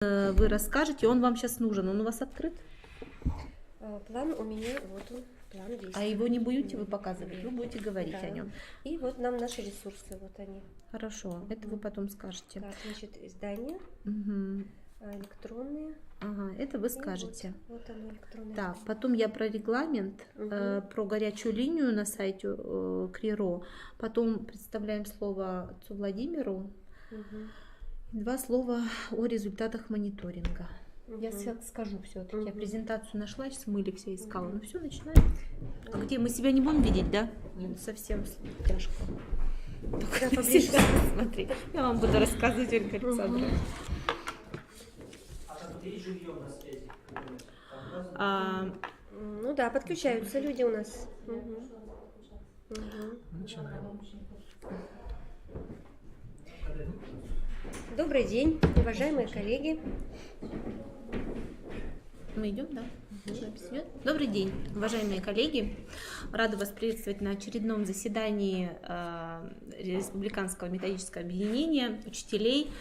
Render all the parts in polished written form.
Вы расскажете, он вам сейчас нужен. Он у вас открыт? План у меня, вот он, план действий. А его не будете вы показывать, вы будете говорить Да. о нем. И вот нам наши ресурсы, вот они. Хорошо, это вы потом скажете. Так, значит, издания, Угу. электронные. Ага, это вы И скажете. Вот оно, электронное. Так, потом я про регламент, про горячую линию на сайте КРИРО. Потом представляем слово отцу Владимиру. Мгм. Два слова о результатах мониторинга. Я Мгм. скажу все-таки. Я Мгм. презентацию нашла, сейчас мыли все искала. Ну все, начинаем. А где мы себя не будем видеть, да? Совсем тяжко. Только Да, поближе. Смотри, я вам буду рассказывать, Ольга Александровна. А как есть жилье на связи? Ну да, подключаются люди у нас. Мгм. Мгм. Добрый день, уважаемые коллеги. Мы идем, да? Запись идет? Добрый день, уважаемые коллеги. Рада вас приветствовать на очередном заседании Республиканского методического объединения учителей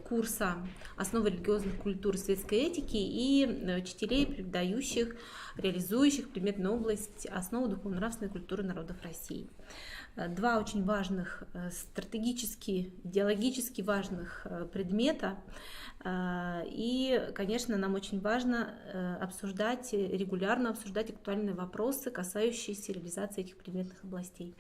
курса «Основы религиозных культур и светской этики» и учителей, преподающих, реализующих предметную область «Основы духовно-нравственной культуры народов России». Два очень важных, стратегически, идеологически важных предмета. И, конечно, нам очень важно регулярно обсуждать актуальные вопросы, касающиеся реализации этих предметных областей.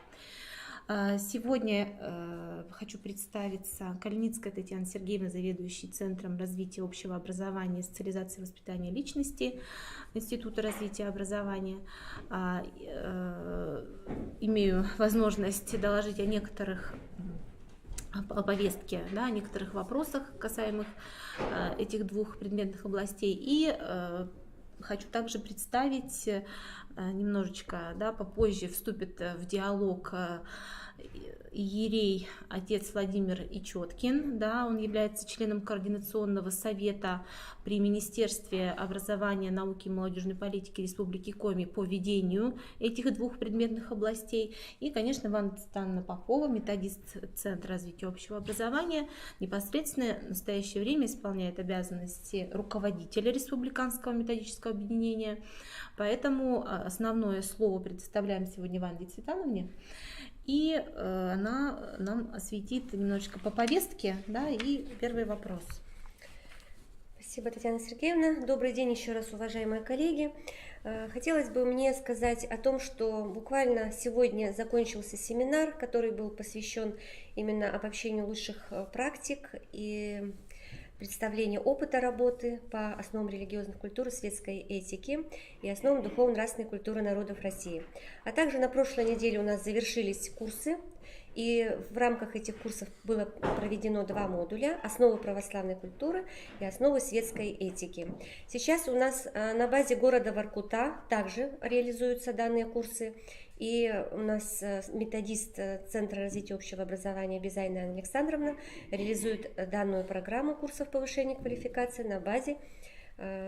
Сегодня хочу представиться Калиницкая Татьяна Сергеевна, заведующий Центром развития общего образования и социализации и воспитания личности Института развития образования. Имею возможность доложить о некоторых повестке, да, о некоторых вопросах, касаемых этих двух предметных областей. И хочу также представить немножечко, да, попозже вступит в диалог иерей отец Владимир Ичоткин, да, он является членом координационного совета при Министерстве образования, науки и молодежной политики Республики Коми по ведению этих двух предметных областей. И, конечно, Ванна Станна Попова, методист Центра развития общего образования, непосредственно в настоящее время исполняет обязанности руководителя Республиканского методического объединения. Поэтому основное слово предоставляем сегодня Ванне Цветановне. И она нам осветит немножечко по повестке, да, и первый вопрос. Спасибо, Татьяна Сергеевна. Добрый день еще раз, уважаемые коллеги. Хотелось бы мне сказать о том, что буквально сегодня закончился семинар, который был посвящен именно обобщению лучших практик и представлению опыта работы по основам религиозных культур и светской этики и основам духовно-нравственной культуры народов России. А также на прошлой неделе у нас завершились курсы, и в рамках этих курсов было проведено два модуля: «Основы православной культуры» и «Основы светской этики». Сейчас у нас на базе города Воркута также реализуются данные курсы, и у нас методист Центра развития общего образования Безайна Анна Александровна реализует данную программу курсов повышения квалификации на базе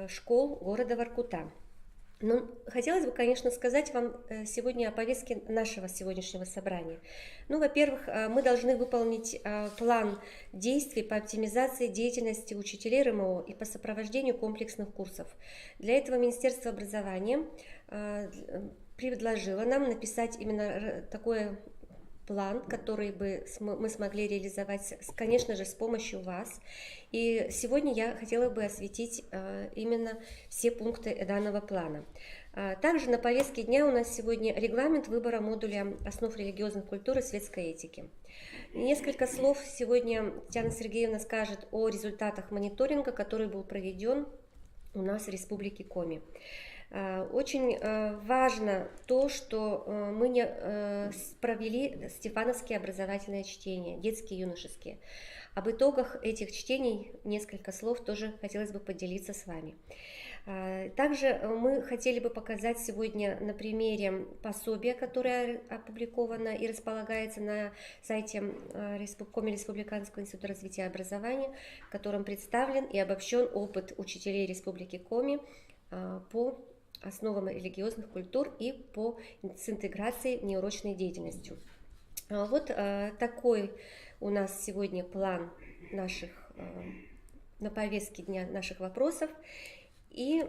школ города Воркута. Но хотелось бы, конечно, сказать вам сегодня о повестке нашего сегодняшнего собрания. Ну, во-первых, мы должны выполнить план действий по оптимизации деятельности учителей РМО и по сопровождению комплексных курсов. Для этого Министерство образования предложило нам написать именно такой план, который бы мы смогли реализовать, конечно же, с помощью вас. И сегодня я хотела бы осветить именно все пункты данного плана. Также на повестке дня у нас сегодня регламент выбора модуля «Основ религиозных культур и светской этики». Несколько слов сегодня Татьяна Сергеевна скажет о результатах мониторинга, который был проведен у нас в Республике Коми. Очень важно то, что мы провели стефановские образовательные чтения, детские и юношеские. Об итогах этих чтений несколько слов тоже хотелось бы поделиться с вами. Также мы хотели бы показать сегодня на примере пособия, которое опубликовано и располагается на сайте Коми Республиканского института развития образования, в котором представлен и обобщен опыт учителей Республики Коми по основам религиозных культур и с интеграцией в неурочной деятельностью. Вот такой у нас сегодня план наших на повестке дня наших вопросов. И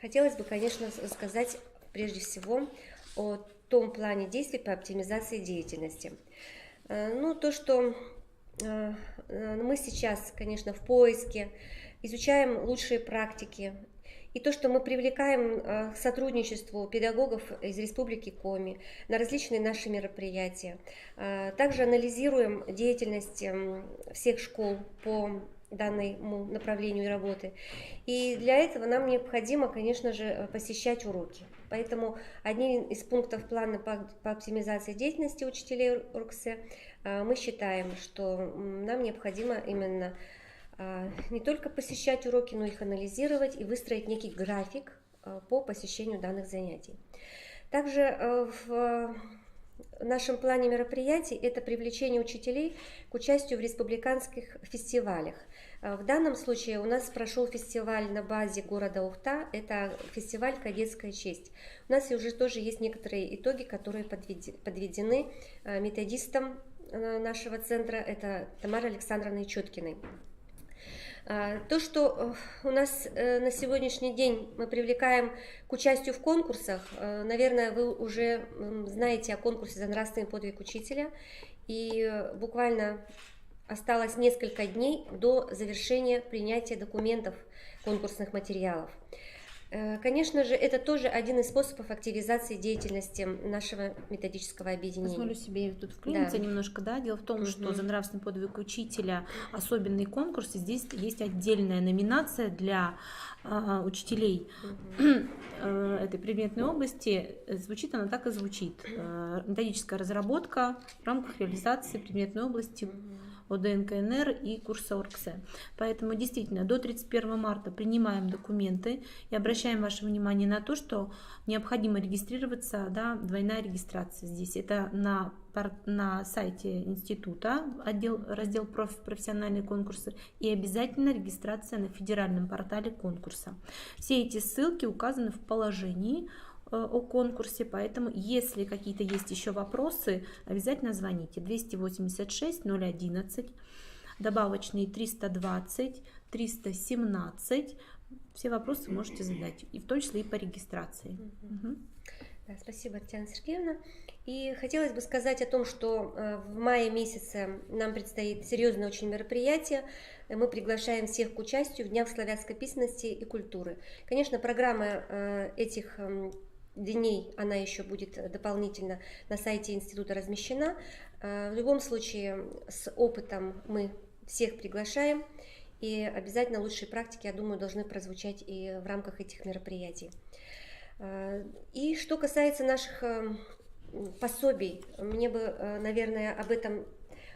хотелось бы, конечно, сказать прежде всего о том плане действий по оптимизации деятельности. Ну, то, что мы сейчас, конечно, в поиске, изучаем лучшие практики, и то, что мы привлекаем к сотрудничеству педагогов из Республики Коми на различные наши мероприятия. Также анализируем деятельность всех школ по данному направлению работы. И для этого нам необходимо, конечно же, посещать уроки. Поэтому одним из пунктов плана по оптимизации деятельности учителей РУКСЭ мы считаем, что нам необходимо именно не только посещать уроки, но их анализировать и выстроить некий график по посещению данных занятий. Также в нашем плане мероприятий это привлечение учителей к участию в республиканских фестивалях. В данном случае у нас прошел фестиваль на базе города Ухта, это фестиваль «Кадетская честь». У нас уже тоже есть некоторые итоги, которые подведены методистом нашего центра, это Тамарой Александровной Четкиной. То, что у нас на сегодняшний день мы привлекаем к участию в конкурсах, наверное, вы уже знаете о конкурсе «За нравственный подвиг учителя», и буквально осталось несколько дней до завершения принятия документов конкурсных материалов. Конечно же, это тоже один из способов активизации деятельности нашего методического объединения. Позволю себе тут вклиниться немножко. Да? Дело в том, что за нравственный подвиг учителя особенный конкурс, и здесь есть отдельная номинация для учителей этой предметной области. Звучит она так и звучит. Методическая разработка в рамках реализации предметной области ОДН КНР и курса ОРКСЭ. Поэтому действительно до 31 марта принимаем документы и обращаем ваше внимание на то, что необходимо регистрироваться, да, двойная регистрация здесь. Это на сайте института, раздел профессиональные конкурсы, и обязательно регистрация на федеральном портале конкурса. Все эти ссылки указаны в положении о конкурсе, поэтому если какие-то есть еще вопросы, обязательно звоните 286 011, добавочные 320 317. Все вопросы можете задать, и в том числе и по регистрации. Да, спасибо, Татьяна Сергеевна. И хотелось бы сказать о том, что в мае месяце нам предстоит серьезное очень мероприятие. Мы приглашаем всех к участию в Днях славянской письменности и культуры. Конечно, программа этих дней, она еще будет дополнительно на сайте института размещена. В любом случае, с опытом мы всех приглашаем, и обязательно лучшие практики, я думаю, должны прозвучать и в рамках этих мероприятий. И что касается наших пособий, мне бы, наверное, об этом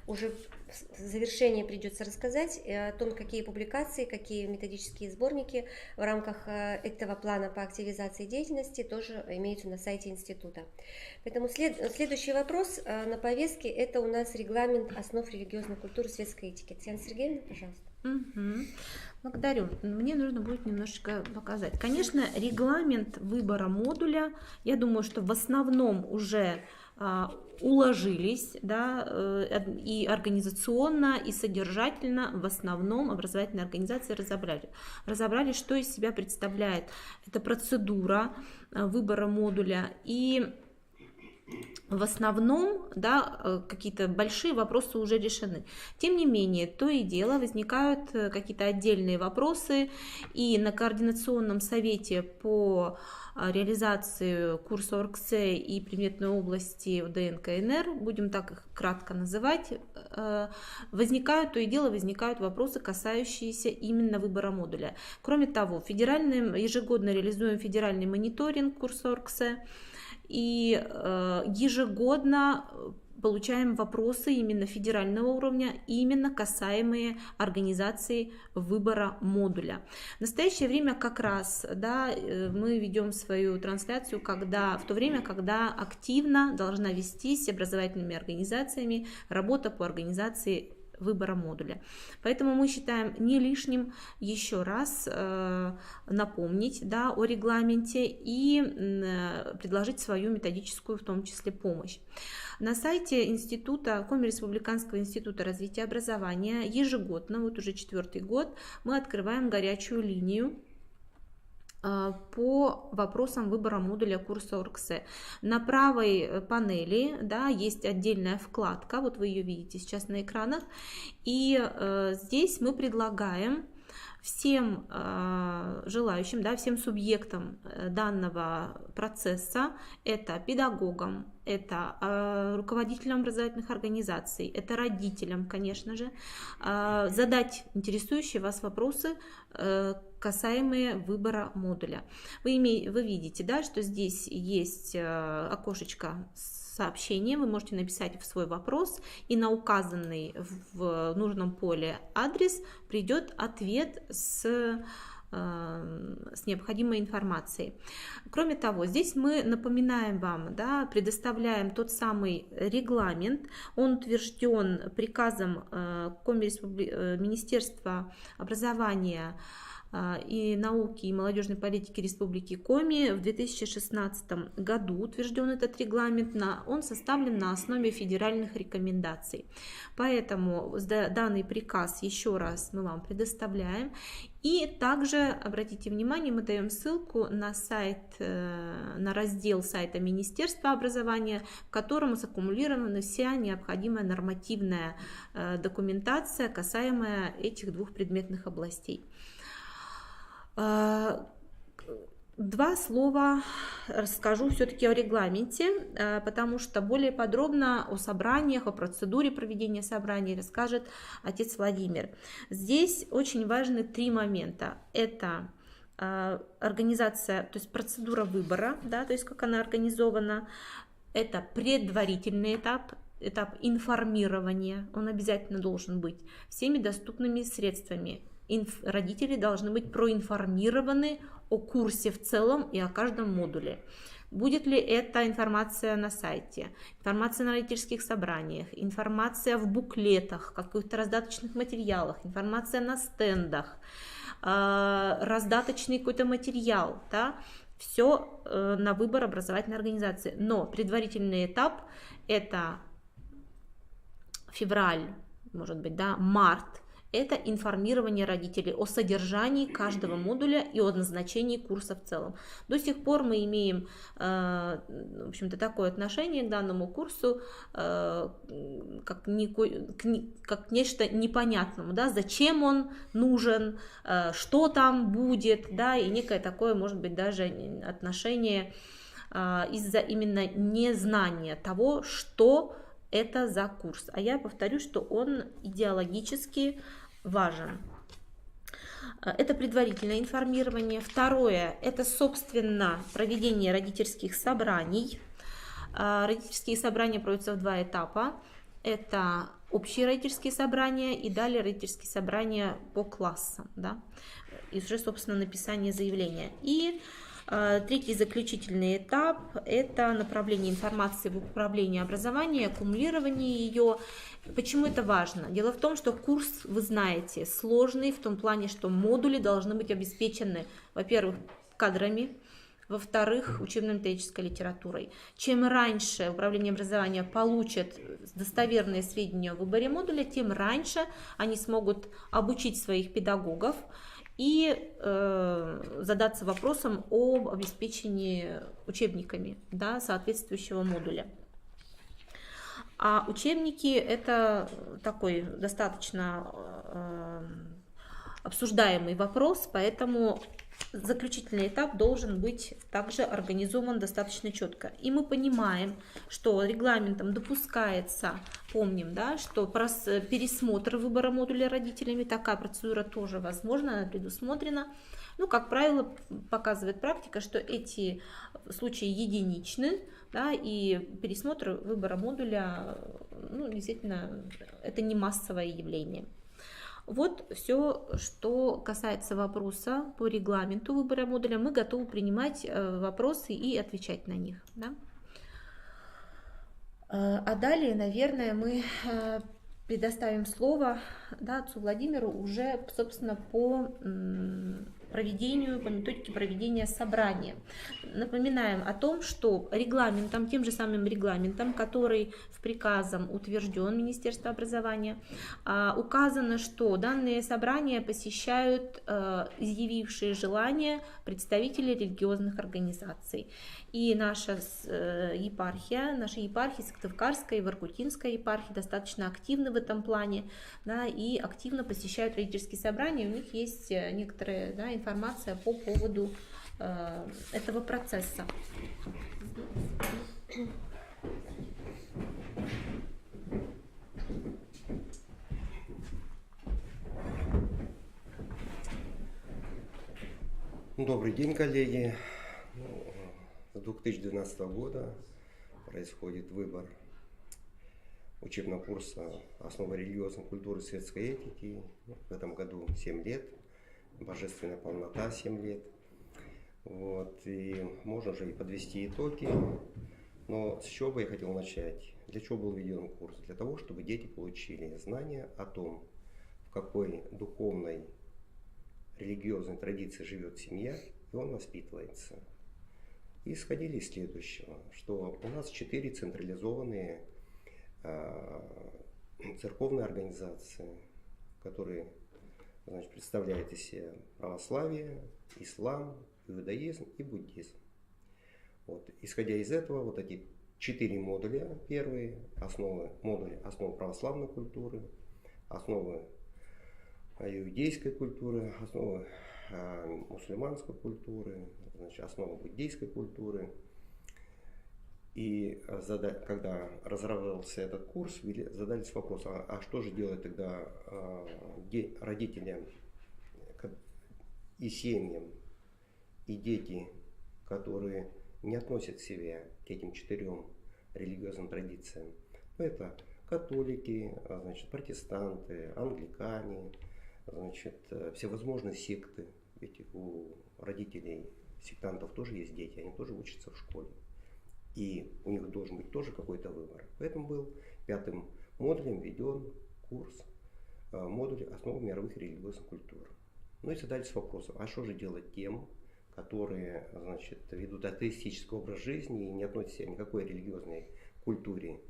уже в завершение придется рассказать, о том, какие публикации, какие методические сборники в рамках этого плана по активизации деятельности тоже имеются на сайте института. Поэтому следующий вопрос на повестке – это у нас регламент основ религиозной культуры, светской этики. Татьяна Сергеевна, пожалуйста. Благодарю. Мне нужно будет немножечко показать. Конечно, регламент выбора модуля, я думаю, что в основном уже уложились, да, и организационно, и содержательно в основном образовательные организации разобрали, что из себя представляет эта процедура выбора модуля, и в основном, да, какие-то большие вопросы уже решены. Тем не менее, то и дело возникают какие-то отдельные вопросы, и на координационном совете по реализации курса ОРКСЭ и предметной области ОДН КНР, будем так их кратко называть, возникают вопросы, касающиеся именно выбора модуля. Кроме того, ежегодно реализуем федеральный мониторинг курса ОРКСЭ, и ежегодно получаем вопросы именно федерального уровня, именно касаемые организации выбора модуля. В настоящее время как раз, да, мы ведем свою трансляцию в то время, когда активно должна вестись образовательными организациями работа по организации выбора модуля. Поэтому мы считаем не лишним еще раз напомнить, да, о регламенте и предложить свою методическую, в том числе, помощь. На сайте института, Коми-Республиканского института развития образования ежегодно, вот уже 4-й год, мы открываем горячую линию по вопросам выбора модуля курса ОРГСЭ. На правой панели, да, есть отдельная вкладка, вот вы ее видите сейчас на экранах, и здесь мы предлагаем всем желающим, да, всем субъектам данного процесса, это педагогам, это руководителям образовательных организаций, это родителям, конечно же, задать интересующие вас вопросы, касаемые выбора модуля. Вы видите, да, что здесь есть окошечко сообщения, вы можете написать в свой вопрос, и на указанный в нужном поле адрес придет ответ с необходимой информацией. Кроме того, здесь мы напоминаем вам, да, предоставляем тот самый регламент, он утвержден приказом Министерства образования и науки и молодежной политики Республики Коми. В 2016 году утвержден этот регламент, он составлен на основе федеральных рекомендаций. Поэтому данный приказ еще раз мы вам предоставляем. И также, обратите внимание, мы даем ссылку на сайт, на раздел сайта Министерства образования, в котором саккумулирована вся необходимая нормативная документация, касаемая этих двух предметных областей. 2 слова расскажу все-таки о регламенте, потому что более подробно о собраниях, о процедуре проведения собраний расскажет отец Владимир. Здесь очень важны 3 момента. Это организация, то есть процедура выбора, да, то есть как она организована. Это предварительный этап информирования, он обязательно должен быть всеми доступными средствами. Родители должны быть проинформированы о курсе в целом и о каждом модуле. Будет ли эта информация на сайте, информация на родительских собраниях, информация в буклетах, каких-то раздаточных материалах, информация на стендах, раздаточный какой-то материал, да? Все на выбор образовательной организации. Но предварительный этап – это февраль, может быть, да, март. Это информирование родителей о содержании каждого модуля и о назначении курса в целом. До сих пор мы имеем, в общем-то, такое отношение к данному курсу, как нечто непонятному, да, зачем он нужен, что там будет, да, и некое такое, может быть, даже отношение из-за именно незнания того, что это за курс. А я повторю, что он идеологически важен. Это предварительное информирование. Второе – это, собственно, проведение родительских собраний. Родительские собрания проводятся в 2 этапа. Это общие родительские собрания и далее родительские собрания по классам, да? И уже, собственно, написание заявления. И 3-й заключительный этап – это направление информации в управление образования, аккумулирование ее. Почему это важно? Дело в том, что курс, вы знаете, сложный в том плане, что модули должны быть обеспечены, во-первых, кадрами, во-вторых, учебно-методической литературой. Чем раньше управление образования получит достоверные сведения о выборе модуля, тем раньше они смогут обучить своих педагогов и задаться вопросом об обеспечении учебниками, да, соответствующего модуля. А учебники – это такой достаточно обсуждаемый вопрос, поэтому заключительный этап должен быть также организован достаточно четко. И мы понимаем, что регламентом допускается, помним, да, что пересмотр выбора модуля родителями, такая процедура тоже возможна, она предусмотрена. Ну, как правило, показывает практика, что эти случаи единичны, да, и пересмотр выбора модуля, ну, действительно, это не массовое явление. Вот все, что касается вопроса по регламенту выбора модуля, мы готовы принимать вопросы и отвечать на них. Да? А далее, наверное, мы предоставим слово, да, отцу Владимиру уже, собственно, по методике проведения собрания. Напоминаем о том, что регламентом, тем же самым регламентом, который в приказом утвержден Министерство образования, указано, что данные собрания посещают изъявившие желание представители религиозных организаций. И наша епархия Сыктывкарская и Воркутинская епархия достаточно активны в этом плане, да, и активно посещают родительские собрания. У них есть некоторая, да, информация по поводу этого процесса. Добрый день, коллеги. С 2012 года происходит выбор учебного курса «Основы религиозной культуры и светской этики». В этом году 7 лет, божественная полнота 7 лет. Вот. И можно же и подвести итоги. Но с чего бы я хотел начать? Для чего был введен курс? Для того, чтобы дети получили знания о том, в какой духовной религиозной традиции живет семья, и он воспитывается. И исходили из следующего, что у нас 4 централизованные церковные организации, которые, значит, представляют из себя православие, ислам, иудаизм и буддизм. Вот. Исходя из этого, вот эти 4 модуля, первые модули основы православной культуры, основы иудейской культуры, основы мусульманской культуры, значит, основы буддийской культуры. И когда разрабатывался этот курс, задались вопросом, а что же делать тогда родителям и семьям, и дети, которые не относят себя к этим 4 религиозным традициям. Это католики, значит, протестанты, англикане, значит, всевозможные секты. Ведь у родителей сектантов тоже есть дети, они тоже учатся в школе. И у них должен быть тоже какой-то выбор. Поэтому был 5-м модулем введен курс модуль «Основы мировых религиозных культур». Ну и задались вопросом, а что же делать тем, которые, значит, ведут атеистический образ жизни и не относятся к никакой религиозной культуре,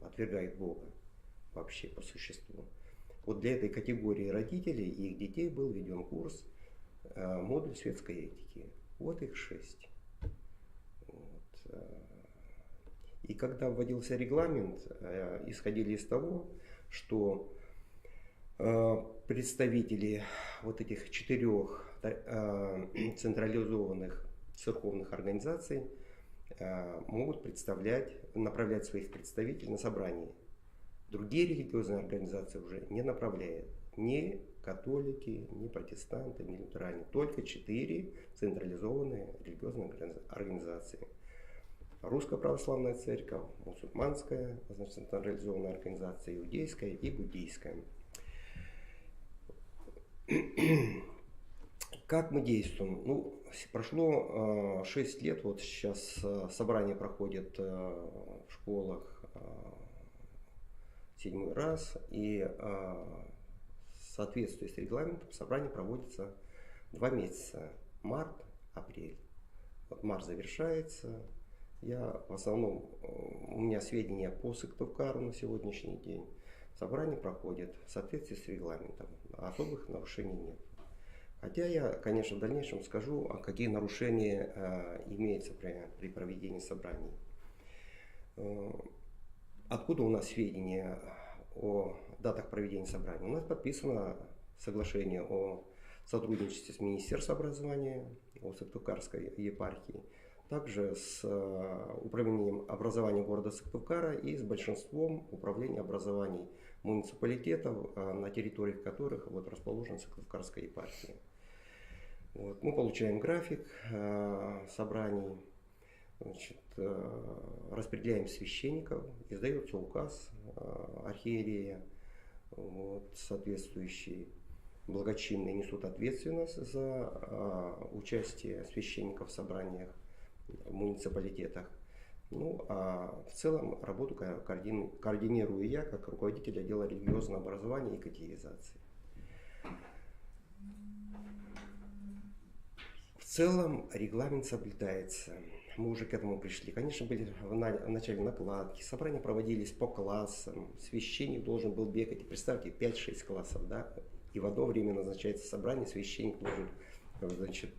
отвергают Бога вообще по существу. Вот для этой категории родителей и их детей был введен курс модуль светской этики. Вот их 6. Вот. И когда вводился регламент, исходили из того, что представители вот этих 4 централизованных церковных организаций могут направлять своих представителей на собрание. Другие религиозные организации уже не направляют. Ни католики, ни протестанты, ни лютеране. Только 4 централизованные религиозные организации. Русская православная церковь, мусульманская, значит, централизованная организация, иудейская и буддийская. Как мы действуем? Ну, прошло 6 лет, вот сейчас собрание проходит в школах 7-й раз, и в соответствии с регламентом собрание проводится 2 месяца, март, апрель. Вот март завершается, я в основном, у меня сведения по Сыктывкару на сегодняшний день. Собрание проходит в соответствии с регламентом, особых нарушений нет. Хотя я, конечно, в дальнейшем скажу, какие нарушения имеются при проведении собраний. Откуда у нас сведения о датах проведения собраний? У нас подписано соглашение о сотрудничестве с Министерством образования, о Сыктывкарской епархии, также с управлением образования города Сыктывкара и с большинством управлений образований муниципалитетов, на территориях которых вот расположена Сыктывкарская епархия. Вот. Мы получаем график собраний, значит, распределяем священников, издается указ архиерея, вот, соответствующий благочинные несут ответственность за участие священников в собраниях в муниципалитетах. Ну, а в целом работу координирую я как руководитель отдела религиозного образования и катехизации. В целом регламент соблюдается. Мы уже к этому пришли. Конечно, были в начале накладки, собрания проводились по классам, священник должен был бегать. И представьте, 5-6 классов, да, и в одно время назначается собрание, священник должен, значит,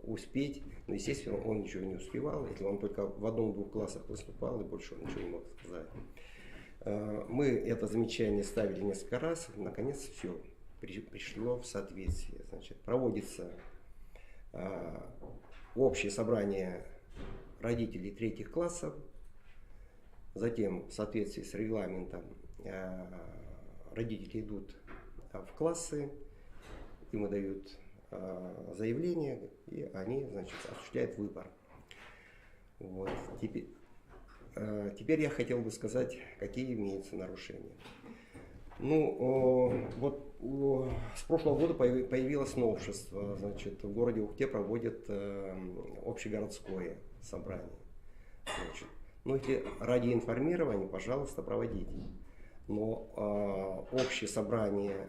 успеть. Но, естественно, он ничего не успевал, если он только в одном-двух классах выступал, и больше он ничего не мог сказать. Мы это замечание ставили несколько раз, наконец все пришло в соответствие. Значит, проводится общее собрание родителей третьих классов, затем в соответствии с регламентом родители идут в классы, им дают заявление, и они, значит, осуществляют выбор. Вот. Теперь я хотел бы сказать, какие имеются нарушения. Ну, вот с прошлого года появилось новшество. Значит, в городе Ухте проводят общегородское собрание. Значит, ну, если ради информирования, пожалуйста, проводите. Но общее собрание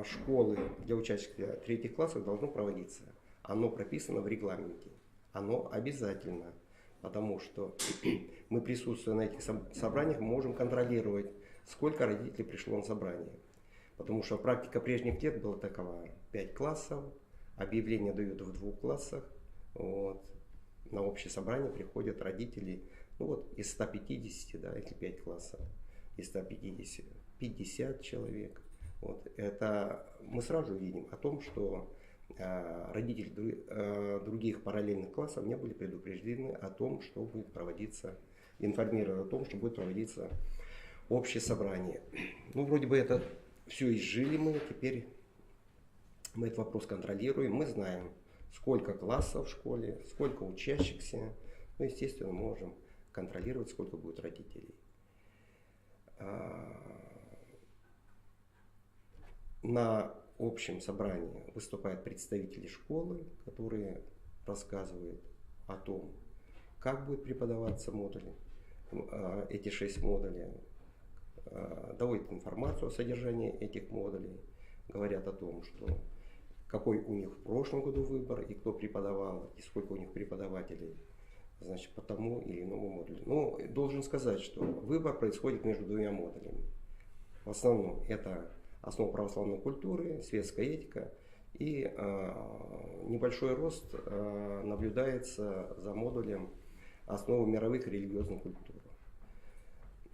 школы для учащихся третьих классов должно проводиться. Оно прописано в регламенте. Оно обязательно, потому что мы, присутствуя на этих собраниях, можем контролировать, сколько родителей пришло на собрание. Потому что практика прежних лет была такова: 5 классов, объявления дают в 2 классах. Вот. На общее собрание приходят родители, ну вот из 150, да, если 5 классов, из 150, 50 человек. Вот. Это мы сразу видим о том, что родители других параллельных классов не были предупреждены о том, что будет проводиться, информированы о том, что будет проводиться общее собрание. Ну, вроде бы это все изжили мы, теперь мы этот вопрос контролируем, мы знаем, сколько классов в школе, сколько учащихся, ну, естественно, можем контролировать, сколько будет родителей. На общем собрании выступают представители школы, которые рассказывают о том, как будет преподаваться модули, эти 6 модулей, доводят информацию о содержании этих модулей, говорят о том, что какой у них в прошлом году выбор, и кто преподавал, и сколько у них преподавателей, значит, по тому или иному модулю. Но должен сказать, что выбор происходит между 2 модулями. В основном это основа православной культуры, светская этика, и небольшой рост наблюдается за модулем основы мировых религиозных культур.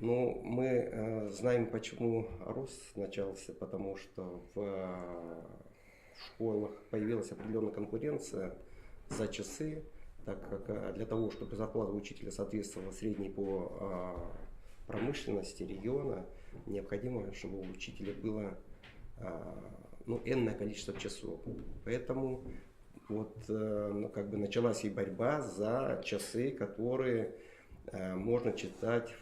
Но мы знаем, почему рост начался, потому что в школах появилась определенная конкуренция за часы, так как для того, чтобы зарплата учителя соответствовала средней по промышленности региона, необходимо, чтобы у учителя было энное количество часов. Поэтому вот, как бы началась и борьба за часы, которые можно читать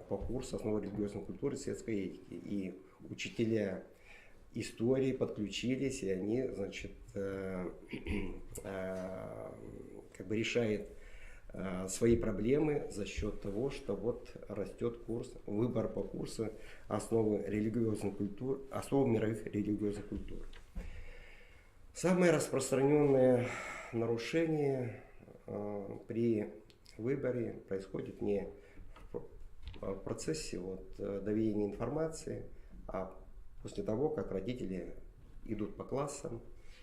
по курсу основы религиозной культуры и светской этики. И учителя истории подключились, и они, значит, как бы решают свои проблемы за счет того, что вот растет курс, выбор по курсу основы религиозной культуры, основы мировых религиозных культур. Самое распространенное нарушение при выборе происходит не в процессе доведения информации, а после того, как родители идут по классам,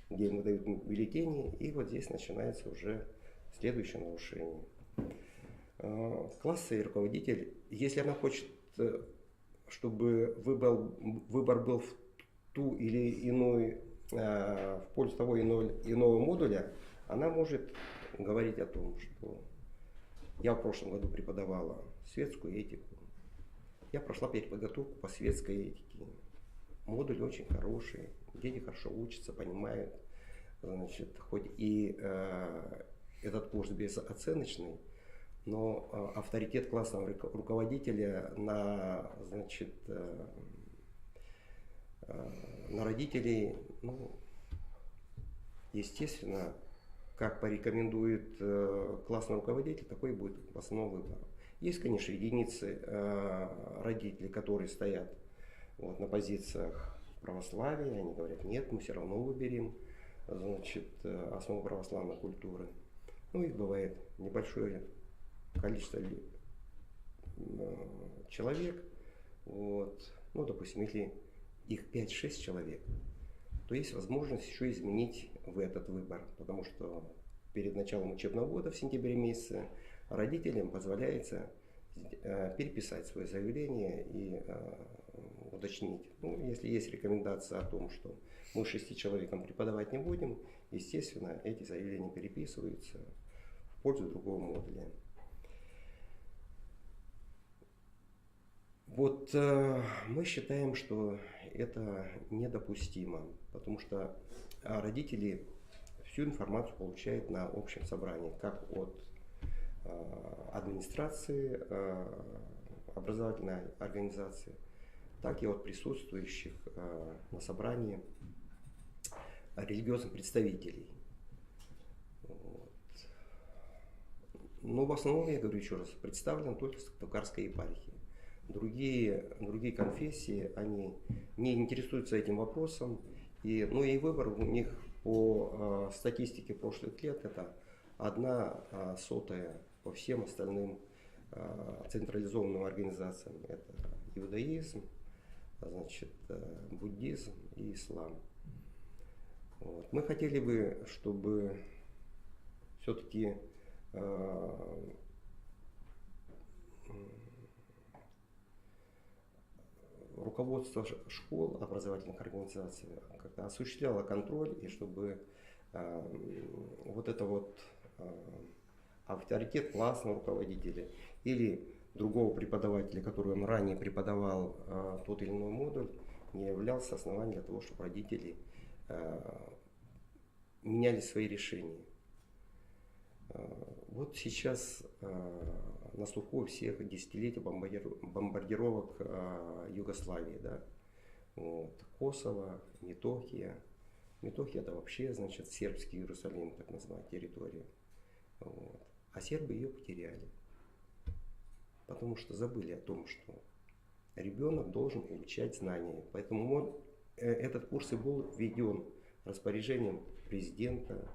где им выдают бюллетени, и вот здесь начинается уже следующее нарушение. Классы и руководитель, если она хочет, чтобы выбор был в ту или иную, в пользу того или иного модуля, она может говорить о том, что я в прошлом году преподавала светскую этику, я прошла переподготовку по светской этике. Модуль очень хороший, дети хорошо учатся, понимают, значит, хоть и этот курс безоценочный, но авторитет классного руководителя значит, на родителей, ну, естественно, как порекомендует классный руководитель, такой будет в основном выбор. Есть, конечно, единицы родителей, которые стоят вот, на позициях православия, они говорят, нет, мы все равно выберем, значит, основу православной культуры. Ну, их бывает небольшое количество человек, вот. Ну, допустим, если их 5-6 человек, то есть возможность еще изменить в этот выбор, потому что перед началом учебного года в сентябре месяце родителям позволяется переписать свое заявление и уточнить. Ну, если есть рекомендация о том, что мы 6 человекам преподавать не будем, естественно, эти заявления переписываются в пользу другого модуля. Вот мы считаем, что это недопустимо, потому что родители всю информацию получают на общем собрании, как от администрации образовательной организации, так и от присутствующих на собрании религиозных представителей. Вот. Но в основном, я говорю еще раз, представлен только Сыктывкарская епархия. Другие конфессии, они не интересуются этим вопросом. И выбор у них по статистике прошлых лет это 1/100 по всем остальным централизованным организациям. Это иудаизм, значит, буддизм и ислам. Вот. Мы хотели бы, чтобы все-таки руководство школ, образовательных организаций как-то осуществляло контроль, и чтобы авторитет классного руководителя или другого преподавателя, который он ранее преподавал тот или иной модуль, не являлся основанием для того, чтобы родители меняли свои решения. Вот сейчас на слуху всех десятилетий бомбардировок Югославии, да? Вот. Косово, Метохия. Метохия это вообще, значит, сербский Иерусалим, так называемая территория. Вот. А сербы ее потеряли, потому что забыли о том, что ребенок должен получать знания. Поэтому этот курс и был введен распоряжением президента,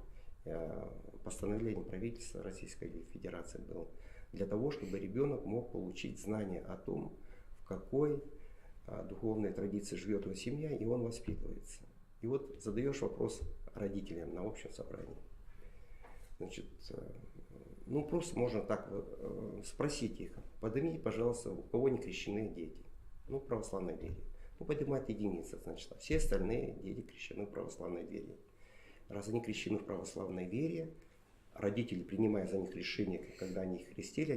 постановлением правительства Российской Федерации был, для того, чтобы ребенок мог получить знания о том, в какой духовной традиции живет его семья, и он воспитывается. И вот задаешь вопрос родителям на общем собрании. Значит, просто можно так спросить их, поднимите, пожалуйста, у кого не крещены дети, в православной вере. Поднимает единица, значит, а все остальные дети крещены в православной вере. Раз они крещены в православной вере, родители, принимая за них решение, когда они их крестили,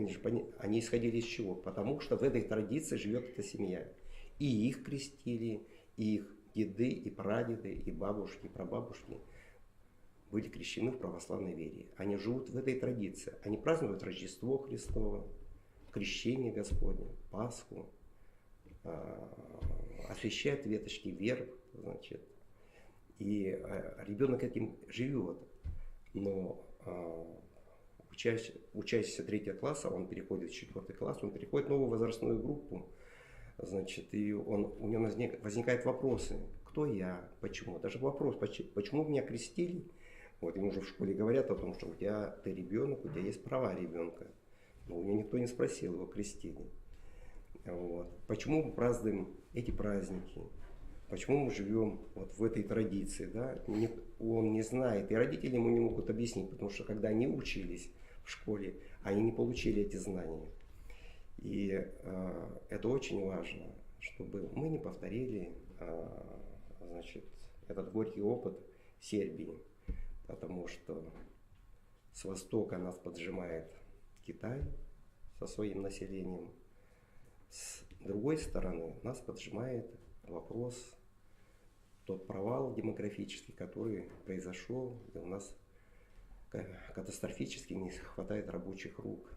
они исходили из чего? Потому что в этой традиции живет эта семья. И их крестили, и их деды, и прадеды, и бабушки, и прабабушки были крещены в православной вере. Они живут в этой традиции. Они празднуют Рождество Христово, крещение Господне, Пасху, освящают веточки верб, значит. И ребенок этим живет. Но учащийся 3 класса, он переходит в 4 класс, он переходит в новую возрастную группу, значит, и у него возникают вопросы, кто я, почему, даже вопрос, почему меня крестили, вот, ему уже в школе говорят о том, что ты ребенок, у тебя есть права ребенка, но у него никто не спросил, его крестили, вот. Почему мы празднуем эти праздники, почему мы живем вот в этой традиции, да? Он не знает, и родители ему не могут объяснить, потому что когда они учились в школе, они не получили эти знания. И это очень важно, чтобы мы не повторили значит, этот горький опыт Сербии, потому что с востока нас поджимает Китай со своим населением, с другой стороны нас поджимает вопрос, тот провал демографический, который произошел, и у нас катастрофически не хватает рабочих рук.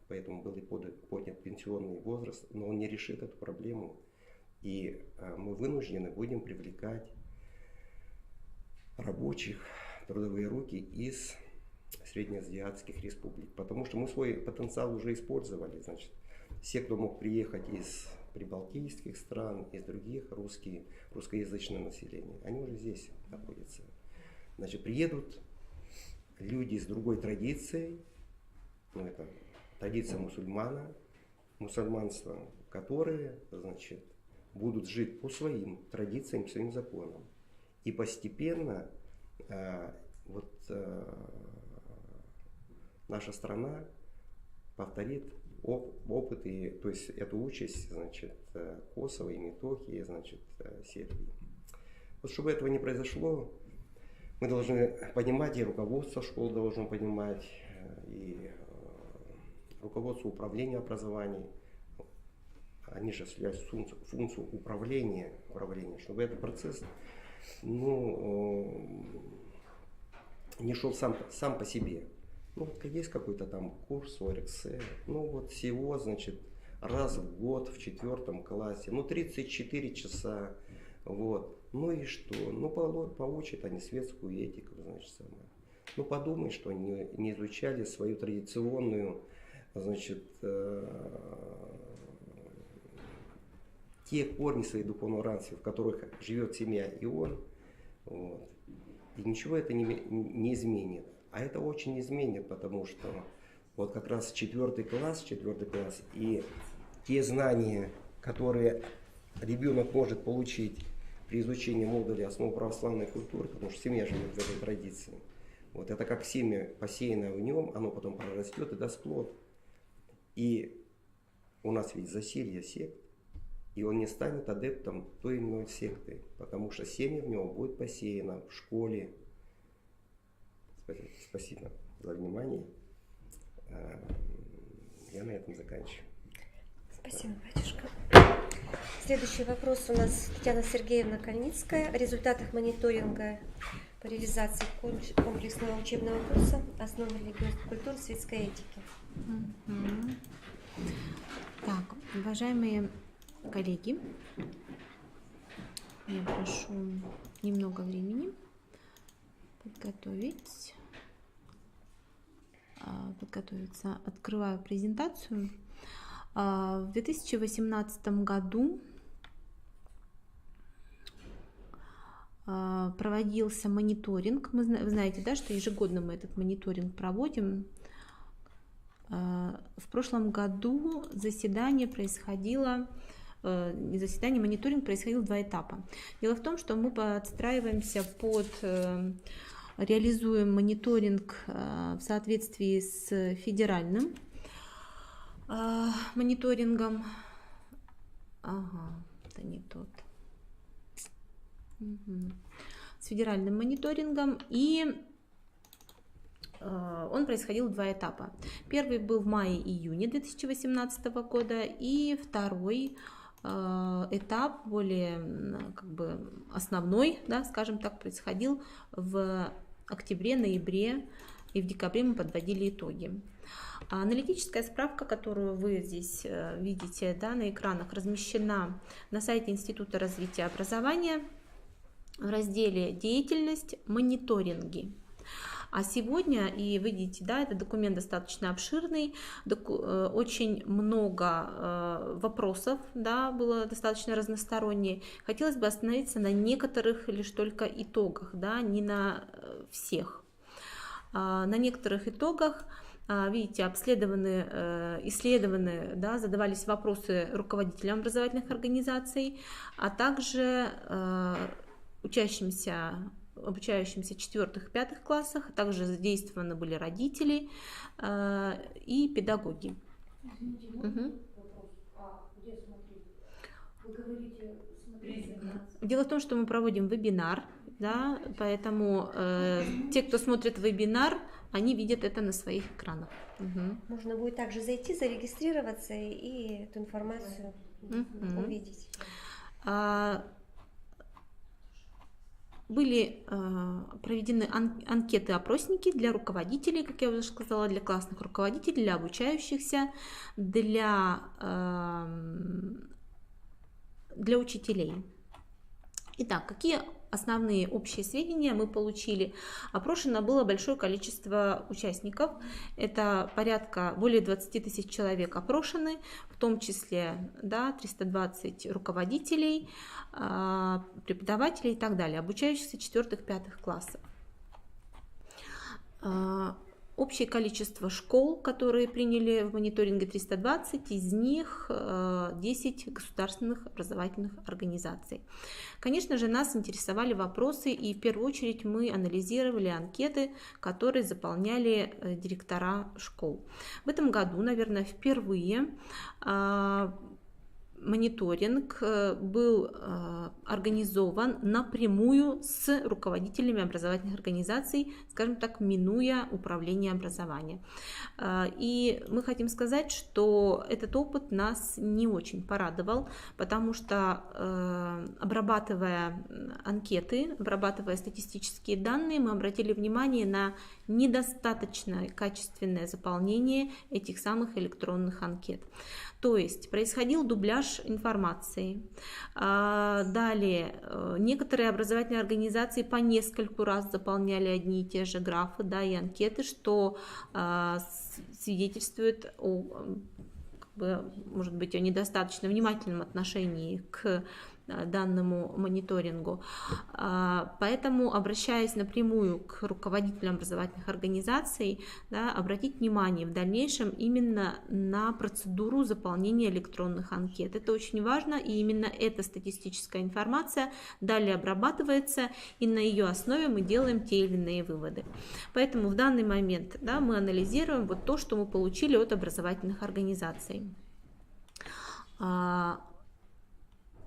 Поэтому был и поднят пенсионный возраст, но он не решит эту проблему. И мы вынуждены будем привлекать рабочих, трудовые руки из среднеазиатских республик, потому что мы свой потенциал уже использовали. Значит, все, кто мог приехать из прибалтийских стран, из других русскоязычное население, они уже здесь находятся. Значит, приедут люди с другой традицией, ну, это традиция мусульманства, которые, значит, будут жить по своим традициям, своим законам. И постепенно наша страна повторит опыт, то есть эту участь, значит, Косово и Метохии, значит, Сербии. Вот чтобы этого не произошло, мы должны понимать, и руководство школ должно понимать, и руководство управления образованием, они же осуществляют функцию управления, чтобы этот процесс не шел сам по себе. Ну, есть какой-то там курс ОРКС, ну вот всего, значит, раз в год в 4 классе, 34 часа, вот. Ну и что? Ну, получат они светскую этику, значит, самое. Ну, подумай, что они не изучали свою традиционную, значит, те корни своей духовного равенства, в которых живет семья и он, вот. И ничего это не изменит. А это очень изменит, потому что вот как раз 4 класс, и те знания, которые ребенок может получить при изучении модуля основ православной культуры, потому что семья живет в этой традиции. Вот это как семя, посеянное в нем, оно потом прорастет и даст плод. И у нас ведь засилье сект, и он не станет адептом той или иной секты, потому что семя в него будет посеяно в школе. Спасибо за внимание. Я на этом заканчиваю. Спасибо, батюшка. Следующий вопрос у нас Татьяна Сергеевна Кальницкая. О результатах мониторинга по реализации комплексного учебного курса «Основы религиозной культуры, светской этики». Так, уважаемые коллеги, я прошу немного времени подготовиться. Открываю презентацию. В 2018 году проводился мониторинг. Вы знаете, да, что ежегодно мы этот мониторинг проводим. В прошлом году мониторинг происходил в 2 этапа. Дело в том, что мы подстраиваемся реализуем мониторинг в соответствии с федеральным мониторингом. Это не тот. С федеральным мониторингом, и он происходил в 2 этапа. Первый был в мае-июне 2018 года, и второй этап, более основной, да, скажем так, происходил в октябре, ноябре, и в декабре мы подводили итоги. Аналитическая справка, которую вы здесь видите, да, на экранах, размещена на сайте Института развития образования в разделе «Деятельность. Мониторинги». А сегодня, и вы видите, да, этот документ достаточно обширный, очень много вопросов, да, было достаточно разносторонние. Хотелось бы остановиться на некоторых лишь только итогах, да, не на всех. На некоторых итогах, видите, исследованы, да, задавались вопросы руководителям образовательных организаций, а также обучающимся 4-5 классах, также задействованы были родители и педагоги. Извините, вопрос? Где смотреть? Вы говорите, смотреть. Дело в том, что мы проводим вебинар, да, поэтому те, кто смотрит вебинар, они видят это на своих экранах. Можно будет также зайти, зарегистрироваться и эту информацию увидеть. Были проведены анкеты-опросники для руководителей, как я уже сказала, для классных руководителей, для обучающихся, для учителей. Итак, какие основные общие сведения мы получили. Опрошено было большое количество участников. Это более 20 тысяч человек опрошены, в том числе 320 руководителей, преподавателей и так далее, обучающихся 4-5 классов. Общее количество школ, которые приняли в мониторинге, 320, из них 10 государственных образовательных организаций. Конечно же, нас интересовали вопросы, и в первую очередь мы анализировали анкеты, которые заполняли директора школ. В этом году, наверное, впервые мониторинг был организован напрямую с руководителями образовательных организаций, скажем так, минуя управление образования. И мы хотим сказать, что этот опыт нас не очень порадовал, потому что, обрабатывая анкеты, обрабатывая статистические данные, мы обратили внимание на недостаточно качественное заполнение этих самых электронных анкет. То есть происходил дубляж информации. Далее, некоторые образовательные организации по нескольку раз заполняли одни и те же графы, и анкеты, что свидетельствует может быть, о недостаточно внимательном отношении к данному мониторингу. Поэтому, обращаясь напрямую к руководителям образовательных организаций, обратить внимание в дальнейшем именно на процедуру заполнения электронных анкет. Это очень важно, и именно эта статистическая информация далее обрабатывается, и на ее основе мы делаем те или иные выводы. Поэтому в данный момент мы анализируем вот то, что мы получили от образовательных организаций.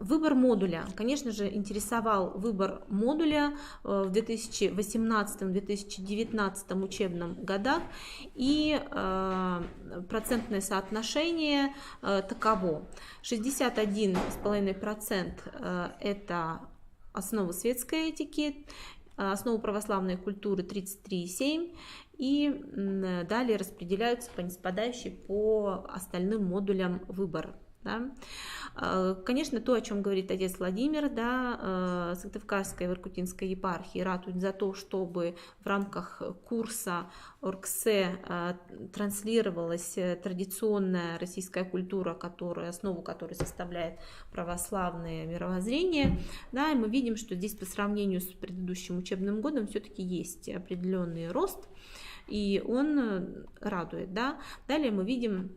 Выбор модуля. Конечно же, интересовал выбор модуля в 2018-2019 учебном годах, и процентное соотношение таково. 61,5% это основы светской этики, основы православной культуры 33,7%, и далее распределяются по неспадающей по остальным модулям выбор. Конечно, то, о чем говорит отец Владимир, Сыктывкарской и Воркутинской епархии ратуют за то, чтобы в рамках курса ОРГСЭ транслировалась традиционная российская культура, основу которой составляет православное мировоззрение. И мы видим, что здесь по сравнению с предыдущим учебным годом все-таки есть определенный рост, и он радует. Далее мы видим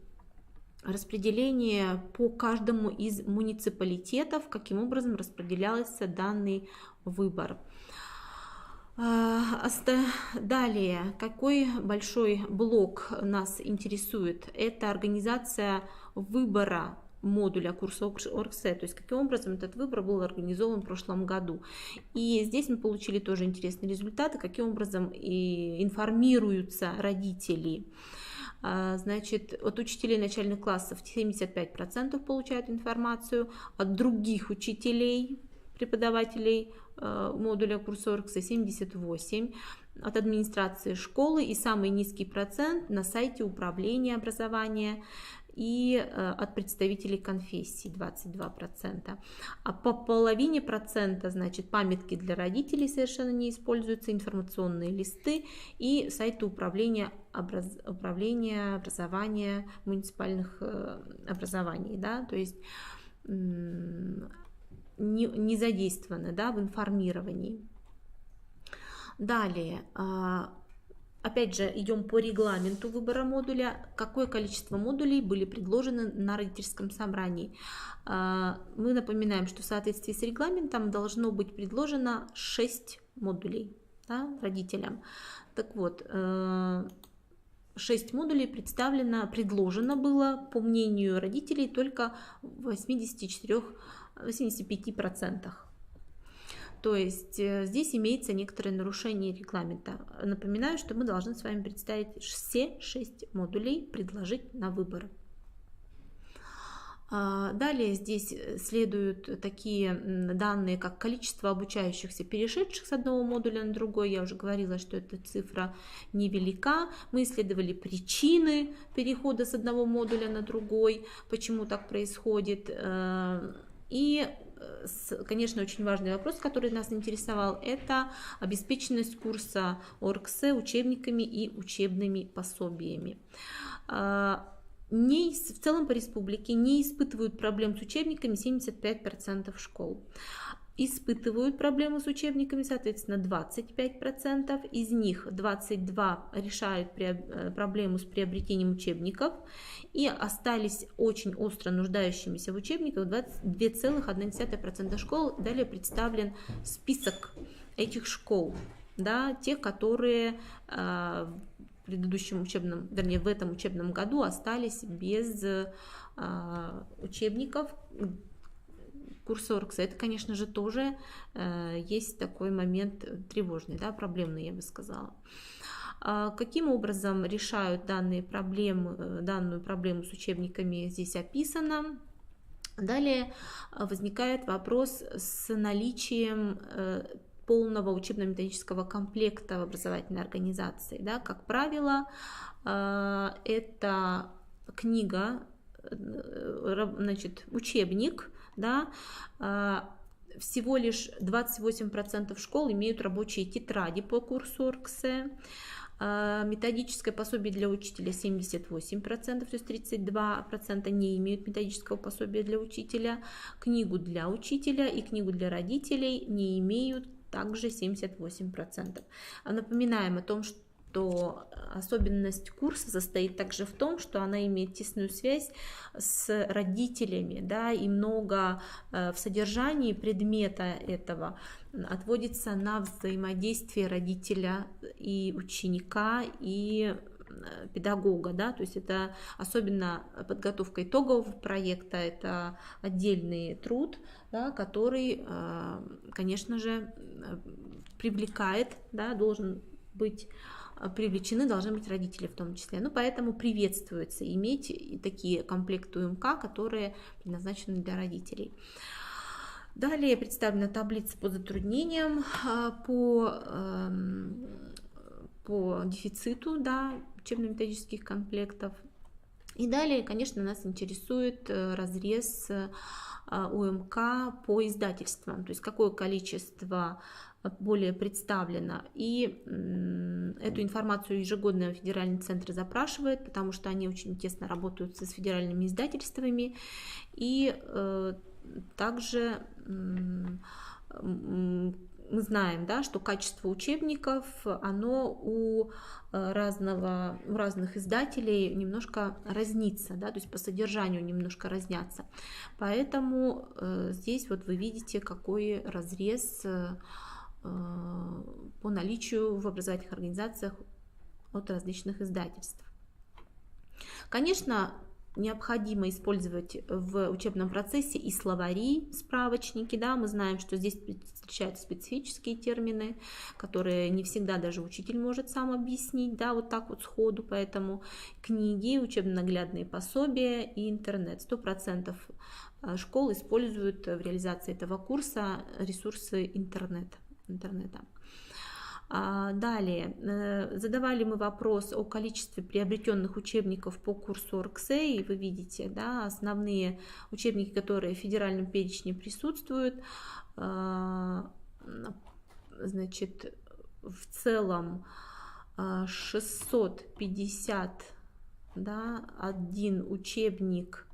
распределение по каждому из муниципалитетов, каким образом распределялся данный выбор. Далее, какой большой блок нас интересует? Это организация выбора модуля курса ОРГСЭ, то есть каким образом этот выбор был организован в прошлом году. И здесь мы получили тоже интересные результаты, каким образом информируются родители. Значит, от учителей начальных классов 75% получают информацию, от других учителей, преподавателей модуля курса ОРГСЭ 78%, от администрации школы, и самый низкий процент на сайте управления образования, и от представителей конфессий 22%. А по половине процента, значит, памятки для родителей совершенно не используются, информационные листы и сайты управления образования муниципальных образований, то есть не задействованы в информировании. Далее, опять же, идем по регламенту выбора модуля. Какое количество модулей были предложены на родительском собрании? Мы напоминаем, что в соответствии с регламентом должно быть предложено 6 модулей родителям. Так вот, 6 модулей предложено было, по мнению родителей, только в 85%. То есть здесь имеется некоторое нарушение регламента. Напоминаю, что мы должны с вами представить все 6 модулей, предложить на выбор. Далее здесь следуют такие данные, как количество обучающихся, перешедших с одного модуля на другой. Я уже говорила, что эта цифра невелика. Мы исследовали причины перехода с одного модуля на другой, почему так происходит. И конечно, очень важный вопрос, который нас интересовал, это обеспеченность курса ОРКСЭ учебниками и учебными пособиями. В целом по республике не испытывают проблем с учебниками 75% школ. Испытывают проблемы с учебниками, соответственно, 25%. Из них 22 решают проблему с приобретением учебников. И остались очень остро нуждающимися в учебниках 2,1% школ. Далее представлен список этих школ, да, тех, которые в предыдущем учебном, вернее, в этом учебном году остались без учебников курса ОРКСЭ. Это, конечно же, тоже есть такой момент тревожный, да, проблемный, я бы сказала. Каким образом решают данную проблему с учебниками, здесь описано. Далее возникает вопрос с наличием полного учебно-методического комплекта в образовательной организации. Да. Как правило, это книга, значит, учебник, да, всего лишь 28% школ имеют рабочие тетради по курсу ОРКСЭ, методическое пособие для учителя 78%, то есть 32% не имеют методического пособия для учителя, книгу для учителя и книгу для родителей не имеют также 78%. Напоминаем о том, что особенность курса состоит также в том, что она имеет тесную связь с родителями, да, и много в содержании предмета этого отводится на взаимодействие родителя и ученика и педагога, да, то есть это особенно подготовка итогового проекта, это отдельный труд, да, который, конечно же, привлекает, да, должны быть родители в том числе. Ну, поэтому приветствуется иметь такие комплекты УМК, которые предназначены для родителей. Далее представлена таблица по затруднениям по дефициту, да, учебно-методических комплектов. И далее, конечно, нас интересует разрез УМК по издательствам, то есть какое количество более представлено. И эту информацию ежегодно федеральный центр запрашивает, потому что они очень тесно работают с федеральными издательствами. И также мы знаем, да, что качество учебников, оно у разных издателей немножко разнится, да, то есть по содержанию немножко разнятся. Поэтому здесь вот вы видите, какой разрез по наличию в образовательных организациях от различных издательств. Конечно, необходимо использовать в учебном процессе и словари, справочники, да, мы знаем, что здесь встречаются специфические термины, которые не всегда даже учитель может сам объяснить, да, вот так вот сходу, поэтому книги, учебно-наглядные пособия и интернет. 100% школ используют в реализации этого курса ресурсы интернета. Далее, задавали мы вопрос о количестве приобретенных учебников по курсу ОРКСЭ, и вы видите, да, основные учебники, которые в федеральном перечне присутствуют. Значит, в целом 650, да, один учебник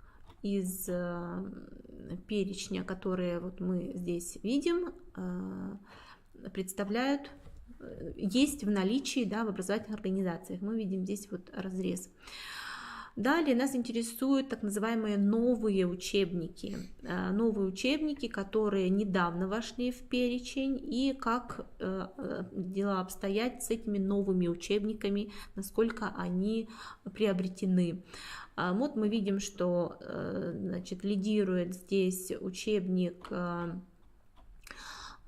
из перечня, которые вот мы здесь видим, представляют, есть в наличии, да, в образовательных организациях. Мы видим здесь вот разрез. Далее нас интересуют так называемые новые учебники, которые недавно вошли в перечень, и как дела обстоят с этими новыми учебниками, насколько они приобретены. Вот мы видим, что, значит, лидирует здесь учебник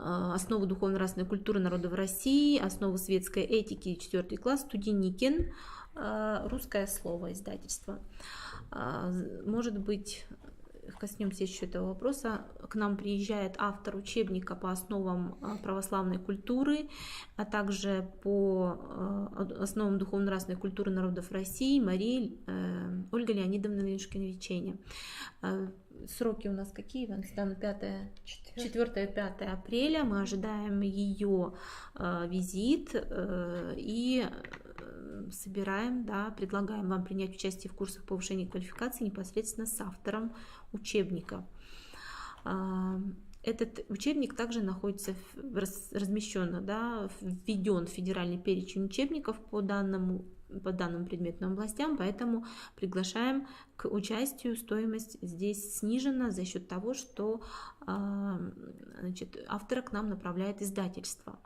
«Основы духовно-нравственной культуры народов России», «Основы светской этики», 4 класс, Студеникин, «Русское слово», издательство. Может быть, коснемся еще этого вопроса. К нам приезжает автор учебника по основам православной культуры, а также по основам духовно-нравственной культуры народов России Ольга Леонидовна Винушкина-Виченя. Сроки у нас какие, Иван Стану? 4-5 апреля. Мы ожидаем ее визит и собираем, да, предлагаем вам принять участие в курсах повышения квалификации непосредственно с автором учебника. Этот учебник также находится размещен, да, введен в федеральный перечень учебников по данным предметным областям, поэтому приглашаем к участию. Стоимость здесь снижена за счет того, что автора к нам направляет издательство.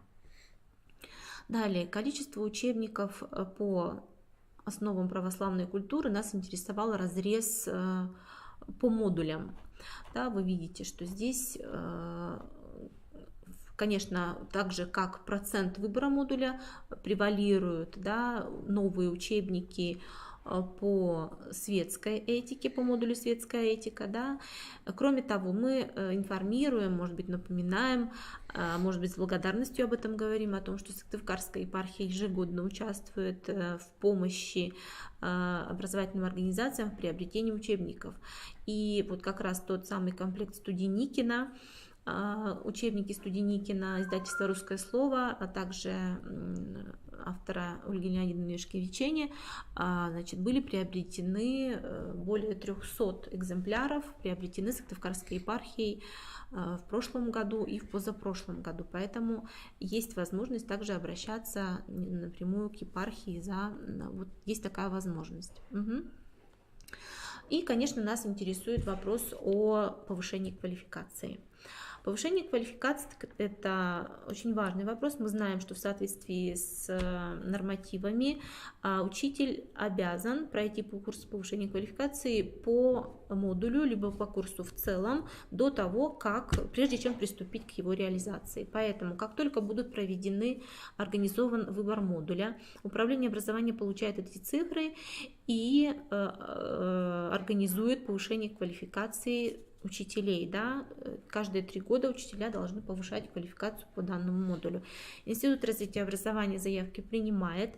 Далее, количество учебников по основам православной культуры нас интересовал разрез по модулям. Да, вы видите, что здесь, конечно, так же как процент выбора модуля, превалируют, да, новые учебники по светской этике, по модулю светская этика, да. Кроме того, мы информируем, может быть, напоминаем, может быть, с благодарностью об этом говорим, о том, что Сыктывкарская епархия ежегодно участвует в помощи образовательным организациям в приобретении учебников. И вот как раз тот самый комплект Студеникина, учебники Студеникина, издательство «Русское слово», а также автора Ольги Леонидовны Винушкина-Виченя, были приобретены более 300 экземпляров, приобретены Сыктывкарской епархией в прошлом году и в позапрошлом году. Поэтому есть возможность также обращаться напрямую к епархии, вот есть такая возможность. И, конечно, нас интересует вопрос о повышении квалификации. Повышение квалификации – это очень важный вопрос. Мы знаем, что в соответствии с нормативами учитель обязан пройти по курсу повышения квалификации по модулю, либо по курсу в целом, до того, прежде чем приступить к его реализации. Поэтому, как только будут организован выбор модуля, Управление образования получает эти цифры и организует повышение квалификации учителей, да, каждые 3 года учителя должны повышать квалификацию по данному модулю. Институт развития образования заявки принимает.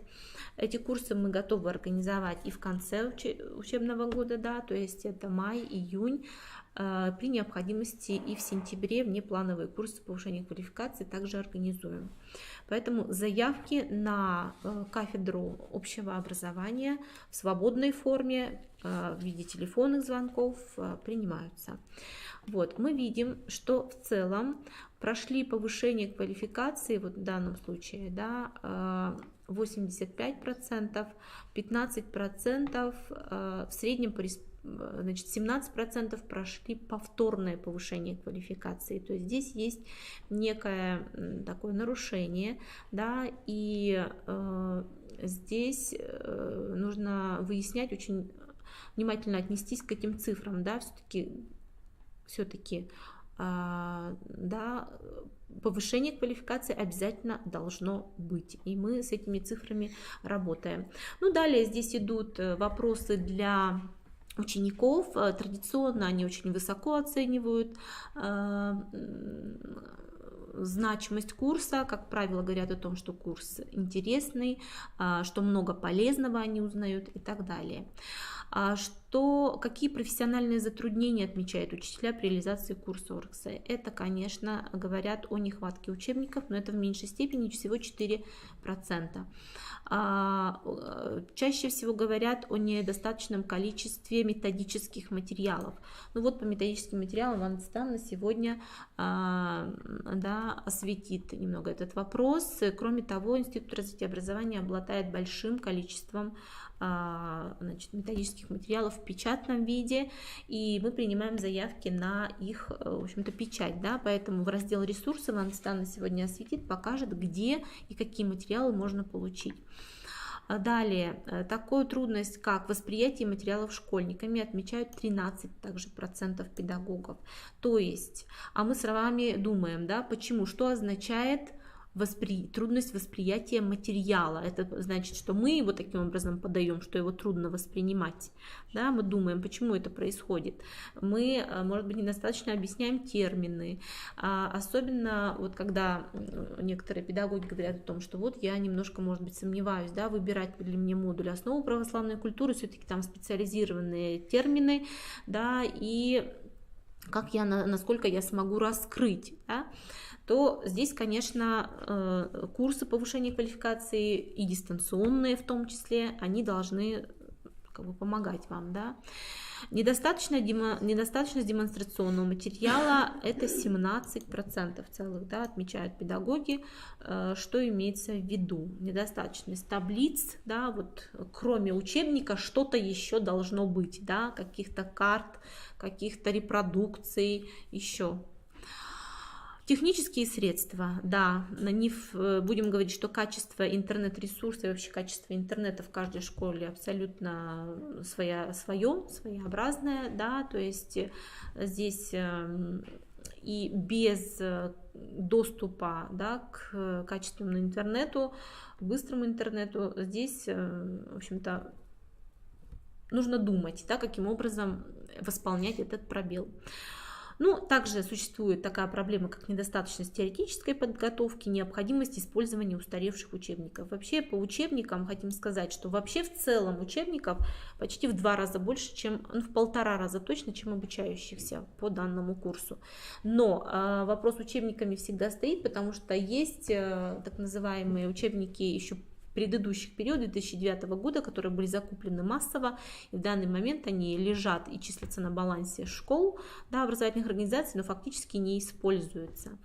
Эти курсы мы готовы организовать и в конце учебного года, да, то есть это май, июнь, при необходимости и в сентябре внеплановые курсы повышения квалификации также организуем. Поэтому заявки на кафедру общего образования в свободной форме в виде телефонных звонков принимаются. Вот, мы видим, что в целом прошли повышение квалификации, вот в данном случае, да, 85%, 15%, в среднем 17% прошли повторное повышение квалификации. То есть здесь есть некое такое нарушение, да, и здесь нужно выяснять, очень внимательно отнестись к этим цифрам, да, все-таки да, повышение квалификации обязательно должно быть, и мы с этими цифрами работаем. Ну, далее здесь идут вопросы для учеников. Традиционно они очень высоко оценивают значимость курса, как правило, говорят о том, что курс интересный, что много полезного они узнают и так далее. Какие профессиональные затруднения отмечают учителя при реализации курса ОРКС? Это, конечно, говорят о нехватке учебников, но это в меньшей степени, всего 4%. Чаще всего говорят о недостаточном количестве методических материалов. Ну вот по методическим материалам Анна Станна сегодня осветит немного этот вопрос. Кроме того, Институт развития образования обладает большим количеством методических материалов в печатном виде, и мы принимаем заявки на их, в общем-то, печать, да, поэтому в раздел ресурсы Анна Станна сегодня осветит, покажет, где и какие материалы можно получить. Далее, такую трудность, как восприятие материалов школьниками, отмечают 13% также процентов педагогов. То есть, а мы с вами думаем, да, почему, что означает трудность восприятия материала. Это значит, что мы его таким образом подаем, что его трудно воспринимать. Да? Мы думаем, почему это происходит. Мы, может быть, недостаточно объясняем термины. Особенно вот когда некоторые педагоги говорят о том, что вот я немножко, может быть, сомневаюсь, да, выбирать ли мне модуль основы православной культуры, все-таки там специализированные термины, да, и насколько я смогу раскрыть, да, то здесь, конечно, курсы повышения квалификации и дистанционные в том числе, они должны помогать вам, да. Недостаточность демонстрационного материала – это 17% целых, да, отмечают педагоги. Что имеется в виду? Недостаточность таблиц, да, вот кроме учебника что-то еще должно быть, да, каких-то карт, каких-то репродукций еще. Технические средства, да, на них будем говорить, что качество интернет-ресурса и вообще качество интернета в каждой школе абсолютно своеобразное, да, то есть здесь и без доступа, да, к качественному интернету, быстрому интернету, здесь, в общем-то, нужно думать, да, каким образом восполнять этот пробел. Ну, также существует такая проблема, как недостаточность теоретической подготовки, необходимость использования устаревших учебников. Вообще по учебникам хотим сказать, что вообще в целом учебников почти в 2 раза больше, чем, в 1,5 раза точно, чем обучающихся по данному курсу. Но вопрос учебниками всегда стоит, потому что есть так называемые учебники еще предыдущих периодов 2009 года, которые были закуплены массово, и в данный момент они лежат и числятся на балансе школ, да, образовательных организаций, но фактически не используются.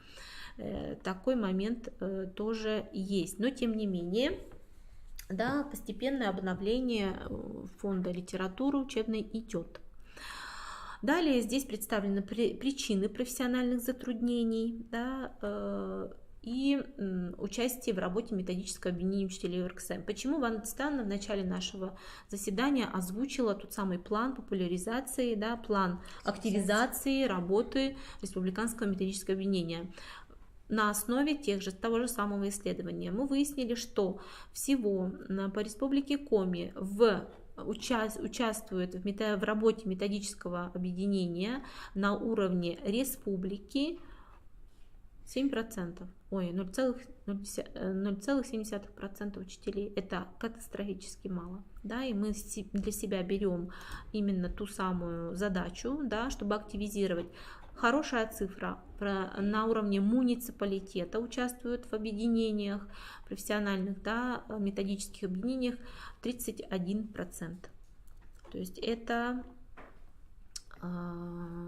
Такой момент тоже есть. Но тем не менее, да, постепенное обновление фонда литературы учебной идет. Далее здесь представлены причины профессиональных затруднений, да, и участие в работе методического объединения учителей РКСМ. Почему Ванда Тистановна в начале нашего заседания озвучила тот самый план популяризации, да, план активизации работы Республиканского методического объединения? На основе того же самого исследования мы выяснили, что всего по Республике Коми участвует в работе методического объединения на уровне республики 7%. 0,7% учителей. Это катастрофически мало. Да, и мы для себя берем именно ту самую задачу, да, чтобы активизировать. Хорошая цифра на уровне муниципалитета участвуют в объединениях профессиональных, да, методических объединениях 31%. То есть это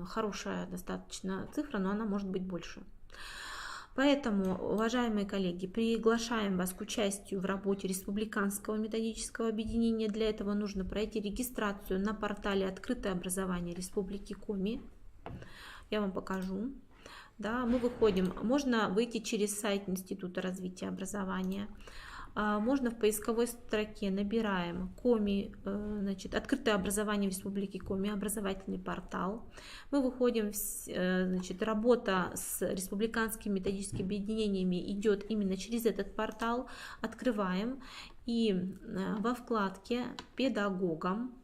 хорошая достаточно цифра, но она может быть больше. Поэтому, уважаемые коллеги, приглашаем вас к участию в работе Республиканского методического объединения. Для этого нужно пройти регистрацию на портале «Открытое образование Республики Коми». Я вам покажу. Да, мы выходим, можно выйти через сайт Института развития образования. Можно в поисковой строке набираем Коми, значит, открытое образование в Республике Коми, образовательный портал. Мы выходим, значит, работа с республиканскими методическими объединениями идет именно через этот портал. Открываем и во вкладке «Педагогам»,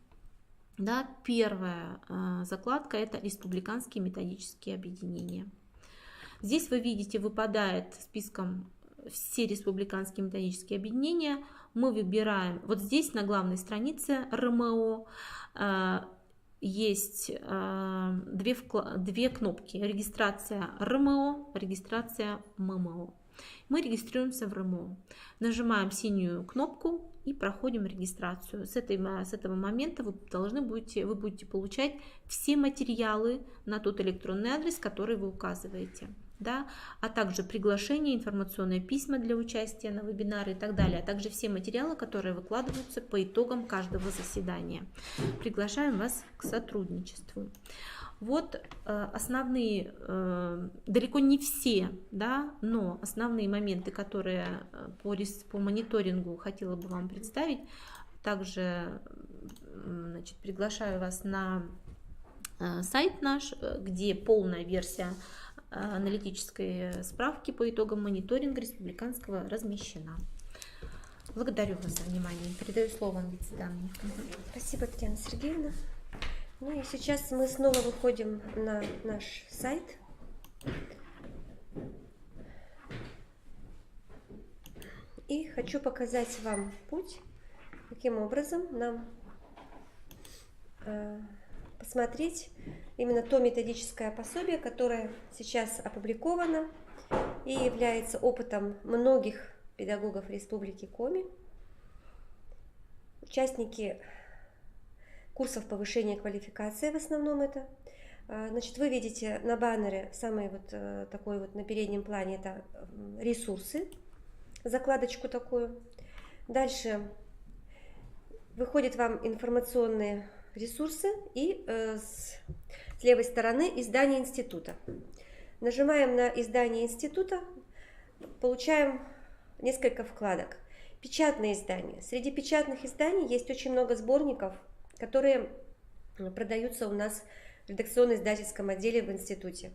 да, первая закладка — это республиканские методические объединения. Здесь вы видите, выпадает списком все республиканские методические объединения. Мы выбираем, вот здесь на главной странице РМО есть две кнопки: регистрация РМО, регистрация ММО. Мы регистрируемся в РМО, нажимаем синюю кнопку и проходим регистрацию. С этого момента вы будете получать все материалы на тот электронный адрес, который вы указываете. Да, а также приглашение, информационные письма для участия на вебинаре и так далее, а также все материалы, которые выкладываются по итогам каждого заседания. Приглашаем вас к сотрудничеству. Вот основные, далеко не все, да, но основные моменты, которые по мониторингу хотела бы вам представить. Также, значит, приглашаю вас на сайт наш, где полная версия аналитической справки по итогам мониторинга республиканского размещена. Благодарю вас за внимание. Передаю слово Анвите Дамовне. Спасибо, Татьяна Сергеевна. Ну и сейчас мы снова выходим на наш сайт. И хочу показать вам путь, каким образом нам посмотреть именно то методическое пособие, которое сейчас опубликовано и является опытом многих педагогов Республики Коми, участники курсов повышения квалификации в основном это. Значит, вы видите на баннере самый вот такой вот на переднем плане это ресурсы, закладочку такую. Дальше выходят вам информационные ресурсы и с левой стороны издание института. Нажимаем на издание института, получаем несколько вкладок. Печатные издания. Среди печатных изданий есть очень много сборников, которые продаются у нас в редакционно-издательском отделе в институте.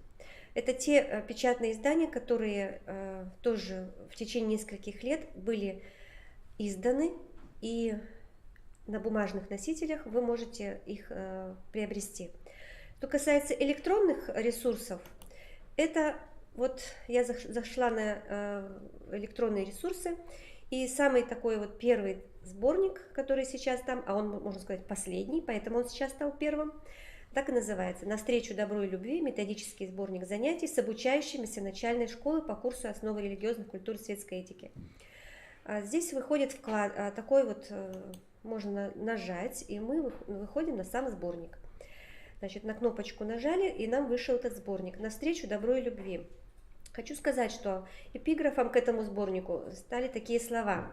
Это те печатные издания, которые тоже в течение нескольких лет были изданы, и на бумажных носителях вы можете их приобрести. Что касается электронных ресурсов, это вот я зашла на электронные ресурсы, и самый такой вот первый сборник, который сейчас там, а он, можно сказать, последний, поэтому он сейчас стал первым, так и называется «Навстречу добру и любви. Методический сборник занятий с обучающимися начальной школы по курсу «Основы религиозных культур и светской этики». Здесь выходит вклад, такой вот, можно нажать, и мы выходим на сам сборник. Значит, на кнопочку нажали, и нам вышел этот сборник «Навстречу добру и любви». Хочу сказать, что эпиграфом к этому сборнику стали такие слова.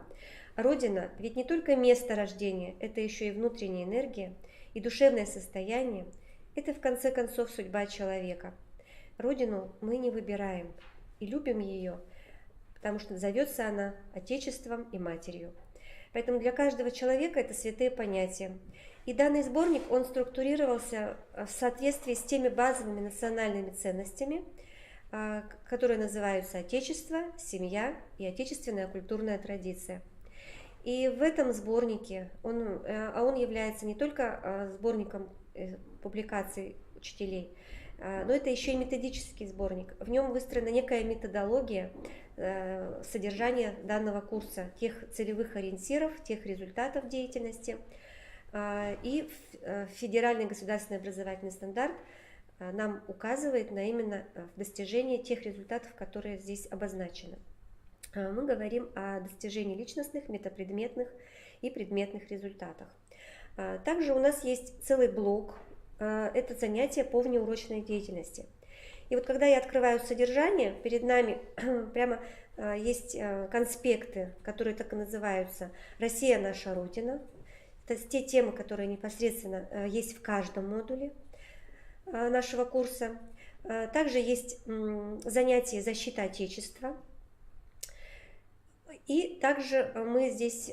Родина ведь не только место рождения, это еще и внутренняя энергия и душевное состояние. Это, в конце концов, судьба человека. Родину мы не выбираем и любим ее, потому что зовется она Отечеством и Матерью. Поэтому для каждого человека это святые понятия. И данный сборник, он структурировался в соответствии с теми базовыми национальными ценностями, которые называются Отечество, семья и отечественная культурная традиция. И в этом сборнике, он является не только сборником публикаций учителей, но это еще и методический сборник. В нем выстроена некая методология содержания данного курса, тех целевых ориентиров, тех результатов деятельности. И федеральный государственный образовательный стандарт нам указывает на именно достижение тех результатов, которые здесь обозначены. Мы говорим о достижении личностных, метапредметных и предметных результатах. Также у нас есть целый блок, это занятия по внеурочной деятельности. И вот когда я открываю содержание, перед нами прямо есть конспекты, которые так и называются «Россия – наша Родина». Это те темы, которые непосредственно есть в каждом модуле нашего курса. Также есть занятие «Защита Отечества». И также мы здесь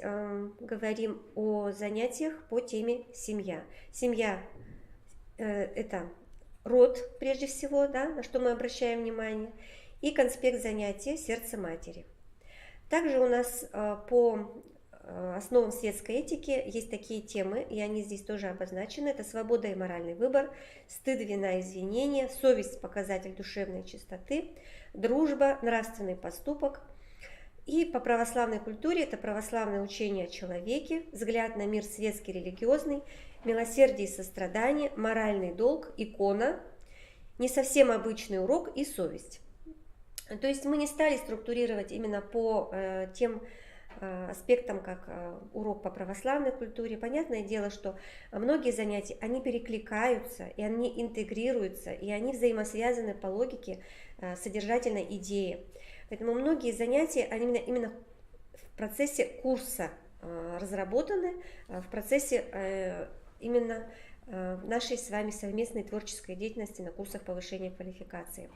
говорим о занятиях по теме «Семья». Семья – это род, прежде всего, да, на что мы обращаем внимание, и конспект занятия «Сердце матери». Также у нас по основам светской этики есть такие темы, и они здесь тоже обозначены. Это свобода и моральный выбор, стыд, вина, извинения, совесть – показатель душевной чистоты, дружба, нравственный поступок. И по православной культуре это православное учение о человеке, взгляд на мир светский, религиозный, милосердие и сострадание, моральный долг, икона, не совсем обычный урок и совесть. То есть мы не стали структурировать именно по тем аспектам, как урок по православной культуре. Понятное дело, что многие занятия, они перекликаются, и они интегрируются, и они взаимосвязаны по логике содержательной идеи. Поэтому многие занятия, они именно в процессе курса разработаны, в процессе именно нашей с вами совместной творческой деятельности на курсах повышения квалификации.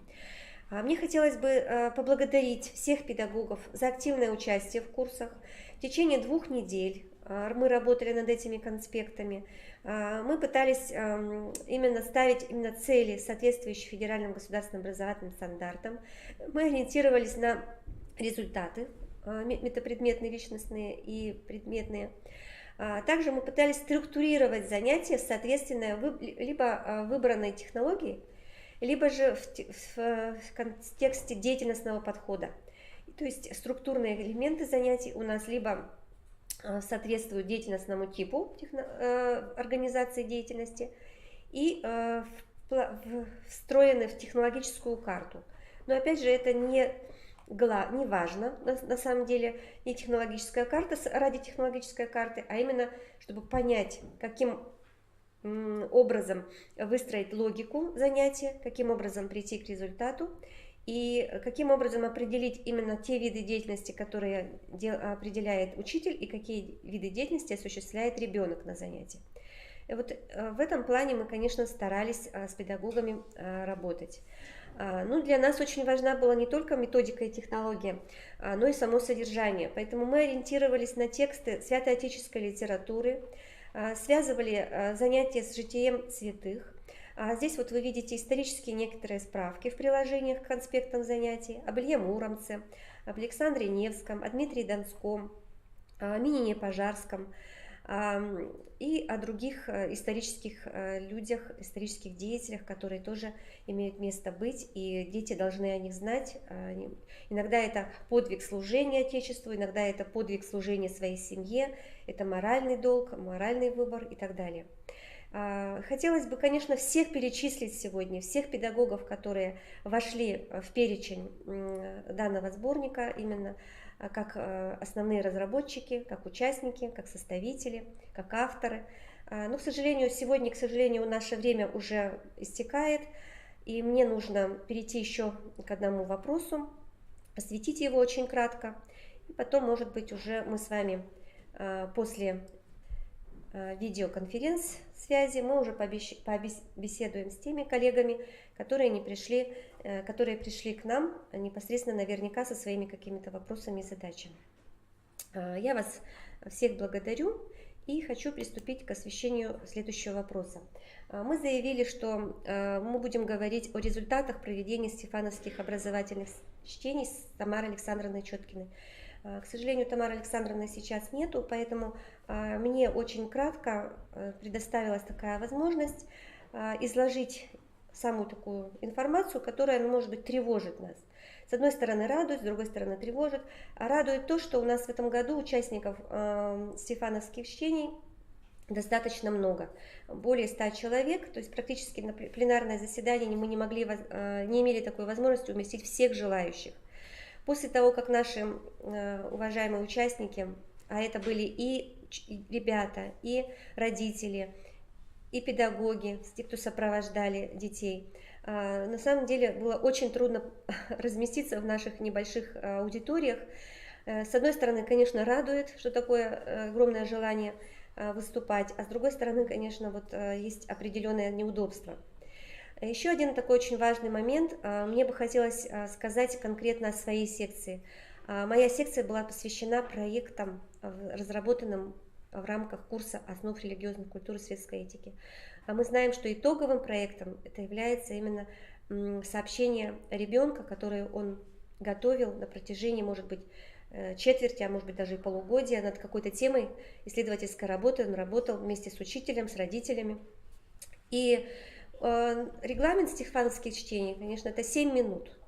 Мне хотелось бы поблагодарить всех педагогов за активное участие в курсах. В течение 2 недель мы работали над этими конспектами, мы пытались именно ставить именно цели, соответствующие федеральным государственным образовательным стандартам. Мы ориентировались на результаты, метапредметные, личностные и предметные. Также мы пытались структурировать занятия соответственно либо выбранной технологии, либо же в контексте деятельностного подхода. То есть структурные элементы занятий у нас либо соответствуют деятельностному типу организации деятельности и встроены в технологическую карту. Но опять же это не важно, на самом деле, не технологическая карта ради технологической карты, а именно, чтобы понять, каким образом выстроить логику занятия, каким образом прийти к результату и каким образом определить именно те виды деятельности, которые определяет учитель, и какие виды деятельности осуществляет ребенок на занятии. И вот в этом плане мы, конечно, старались с педагогами работать. Ну, для нас очень важна была не только методика и технология, но и само содержание. Поэтому мы ориентировались на тексты святоотеческой литературы, связывали занятия с житием святых. Здесь вот вы видите исторические некоторые справки в приложениях к конспектам занятий об Илье Муромце, об Александре Невском, о Дмитрии Донском, о Минине Пожарском и о других исторических людях, исторических деятелях, которые тоже имеют место быть, и дети должны о них знать. Иногда это подвиг служения Отечеству, иногда это подвиг служения своей семье, это моральный долг, моральный выбор и так далее. Хотелось бы, конечно, всех перечислить сегодня, всех педагогов, которые вошли в перечень данного сборника, именно как основные разработчики, как участники, как составители, как авторы. Но, к сожалению, сегодня, наше время уже истекает, и мне нужно перейти еще к одному вопросу, осветить его очень кратко, и потом, может быть, уже мы с вами после видеоконференц-связи мы уже побеседуем с теми коллегами, которые пришли к нам непосредственно наверняка со своими какими-то вопросами и задачами. Я вас всех благодарю и хочу приступить к освещению следующего вопроса. Мы заявили, что мы будем говорить о результатах проведения стефановских образовательных чтений с Тамарой Александровной Четкиной. К сожалению, Тамары Александровны сейчас нету, поэтому мне очень кратко предоставилась такая возможность изложить самую такую информацию, которая, может быть, тревожит нас. С одной стороны радует, с другой стороны тревожит. А радует то, что у нас в этом году участников стефановских чтений достаточно много. Более 100 человек, то есть практически на пленарное заседание мы не имели такой возможности уместить всех желающих. После того, как наши уважаемые участники, а это были и ребята, и родители, и педагоги, те, кто сопровождали детей, на самом деле было очень трудно разместиться в наших небольших аудиториях. С одной стороны, конечно, радует, что такое огромное желание выступать, а с другой стороны, конечно, вот есть определенное неудобство. Еще один такой очень важный момент, мне бы хотелось сказать конкретно о своей секции. Моя секция была посвящена проектам, разработанным в рамках курса «Основ религиозной культуры и светской этики». Мы знаем, что итоговым проектом это является именно сообщение ребенка, которое он готовил на протяжении, может быть, четверти, а может быть даже и полугодия над какой-то темой исследовательской работы. Он работал вместе с учителем, с родителями. И регламент стефановских чтений, конечно, это 7 минут.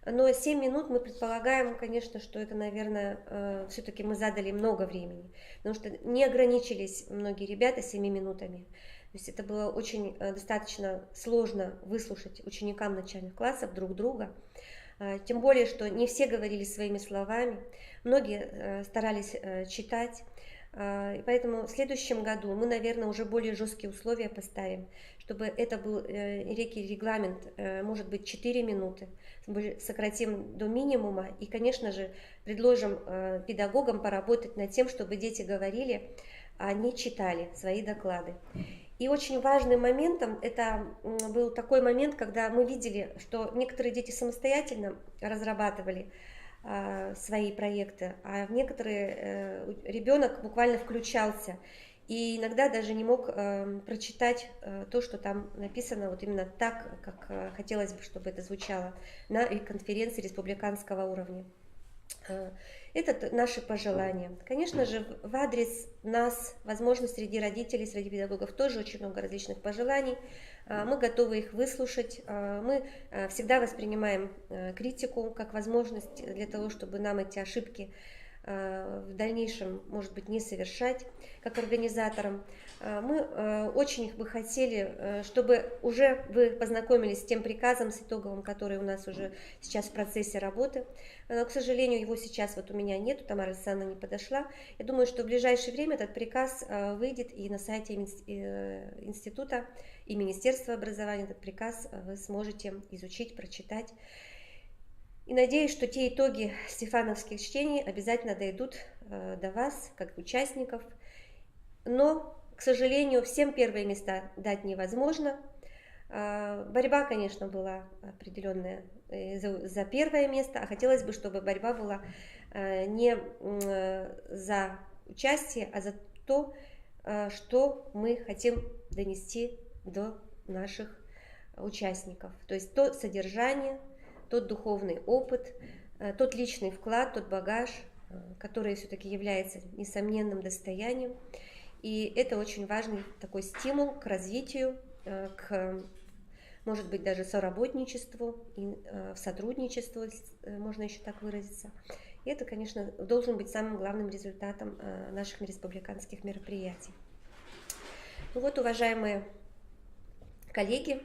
Но 7 минут мы предполагаем, конечно, что это, наверное, все-таки мы задали много времени, потому что не ограничились многие ребята 7 минутами. То есть это было очень достаточно сложно выслушать ученикам начальных классов друг друга. Тем более, что не все говорили своими словами, многие старались читать. И поэтому в следующем году мы, наверное, уже более жесткие условия поставим, чтобы это был некий регламент, может быть, 4 минуты, сократим до минимума и, конечно же, предложим педагогам поработать над тем, чтобы дети говорили, а не читали свои доклады. И очень важным моментом это был такой момент, когда мы видели, что некоторые дети самостоятельно разрабатывали свои проекты, а в некоторые ребенок буквально включался и иногда даже не мог прочитать то, что там написано, вот именно так, как хотелось бы, чтобы это звучало на конференции республиканского уровня. Это наши пожелания. Конечно же, в адрес нас, возможно, среди родителей, среди педагогов тоже очень много различных пожеланий. Мы готовы их выслушать. Мы всегда воспринимаем критику как возможность для того, чтобы нам эти ошибки в дальнейшем, может быть, не совершать как организаторам. Мы очень бы хотели, чтобы уже вы познакомились с тем приказом, с итоговым, который у нас уже сейчас в процессе работы. Но, к сожалению, его сейчас вот у меня нет, Тамара Александровна не подошла. Я думаю, что в ближайшее время этот приказ выйдет и на сайте института и Министерства образования этот приказ вы сможете изучить, прочитать. И надеюсь, что те итоги стефановских чтений обязательно дойдут до вас, как участников. Но, к сожалению, всем первые места дать невозможно. Борьба, конечно, была определенная за первое место, а хотелось бы, чтобы борьба была не за участие, а за то, что мы хотим донести до наших участников. То есть то содержание, тот духовный опыт, тот личный вклад, тот багаж, который все-таки является несомненным достоянием. И это очень важный такой стимул к развитию, к, может быть, даже соработничеству, сотрудничеству, можно еще так выразиться. И это, конечно, должен быть самым главным результатом наших республиканских мероприятий. Ну вот, уважаемые коллеги,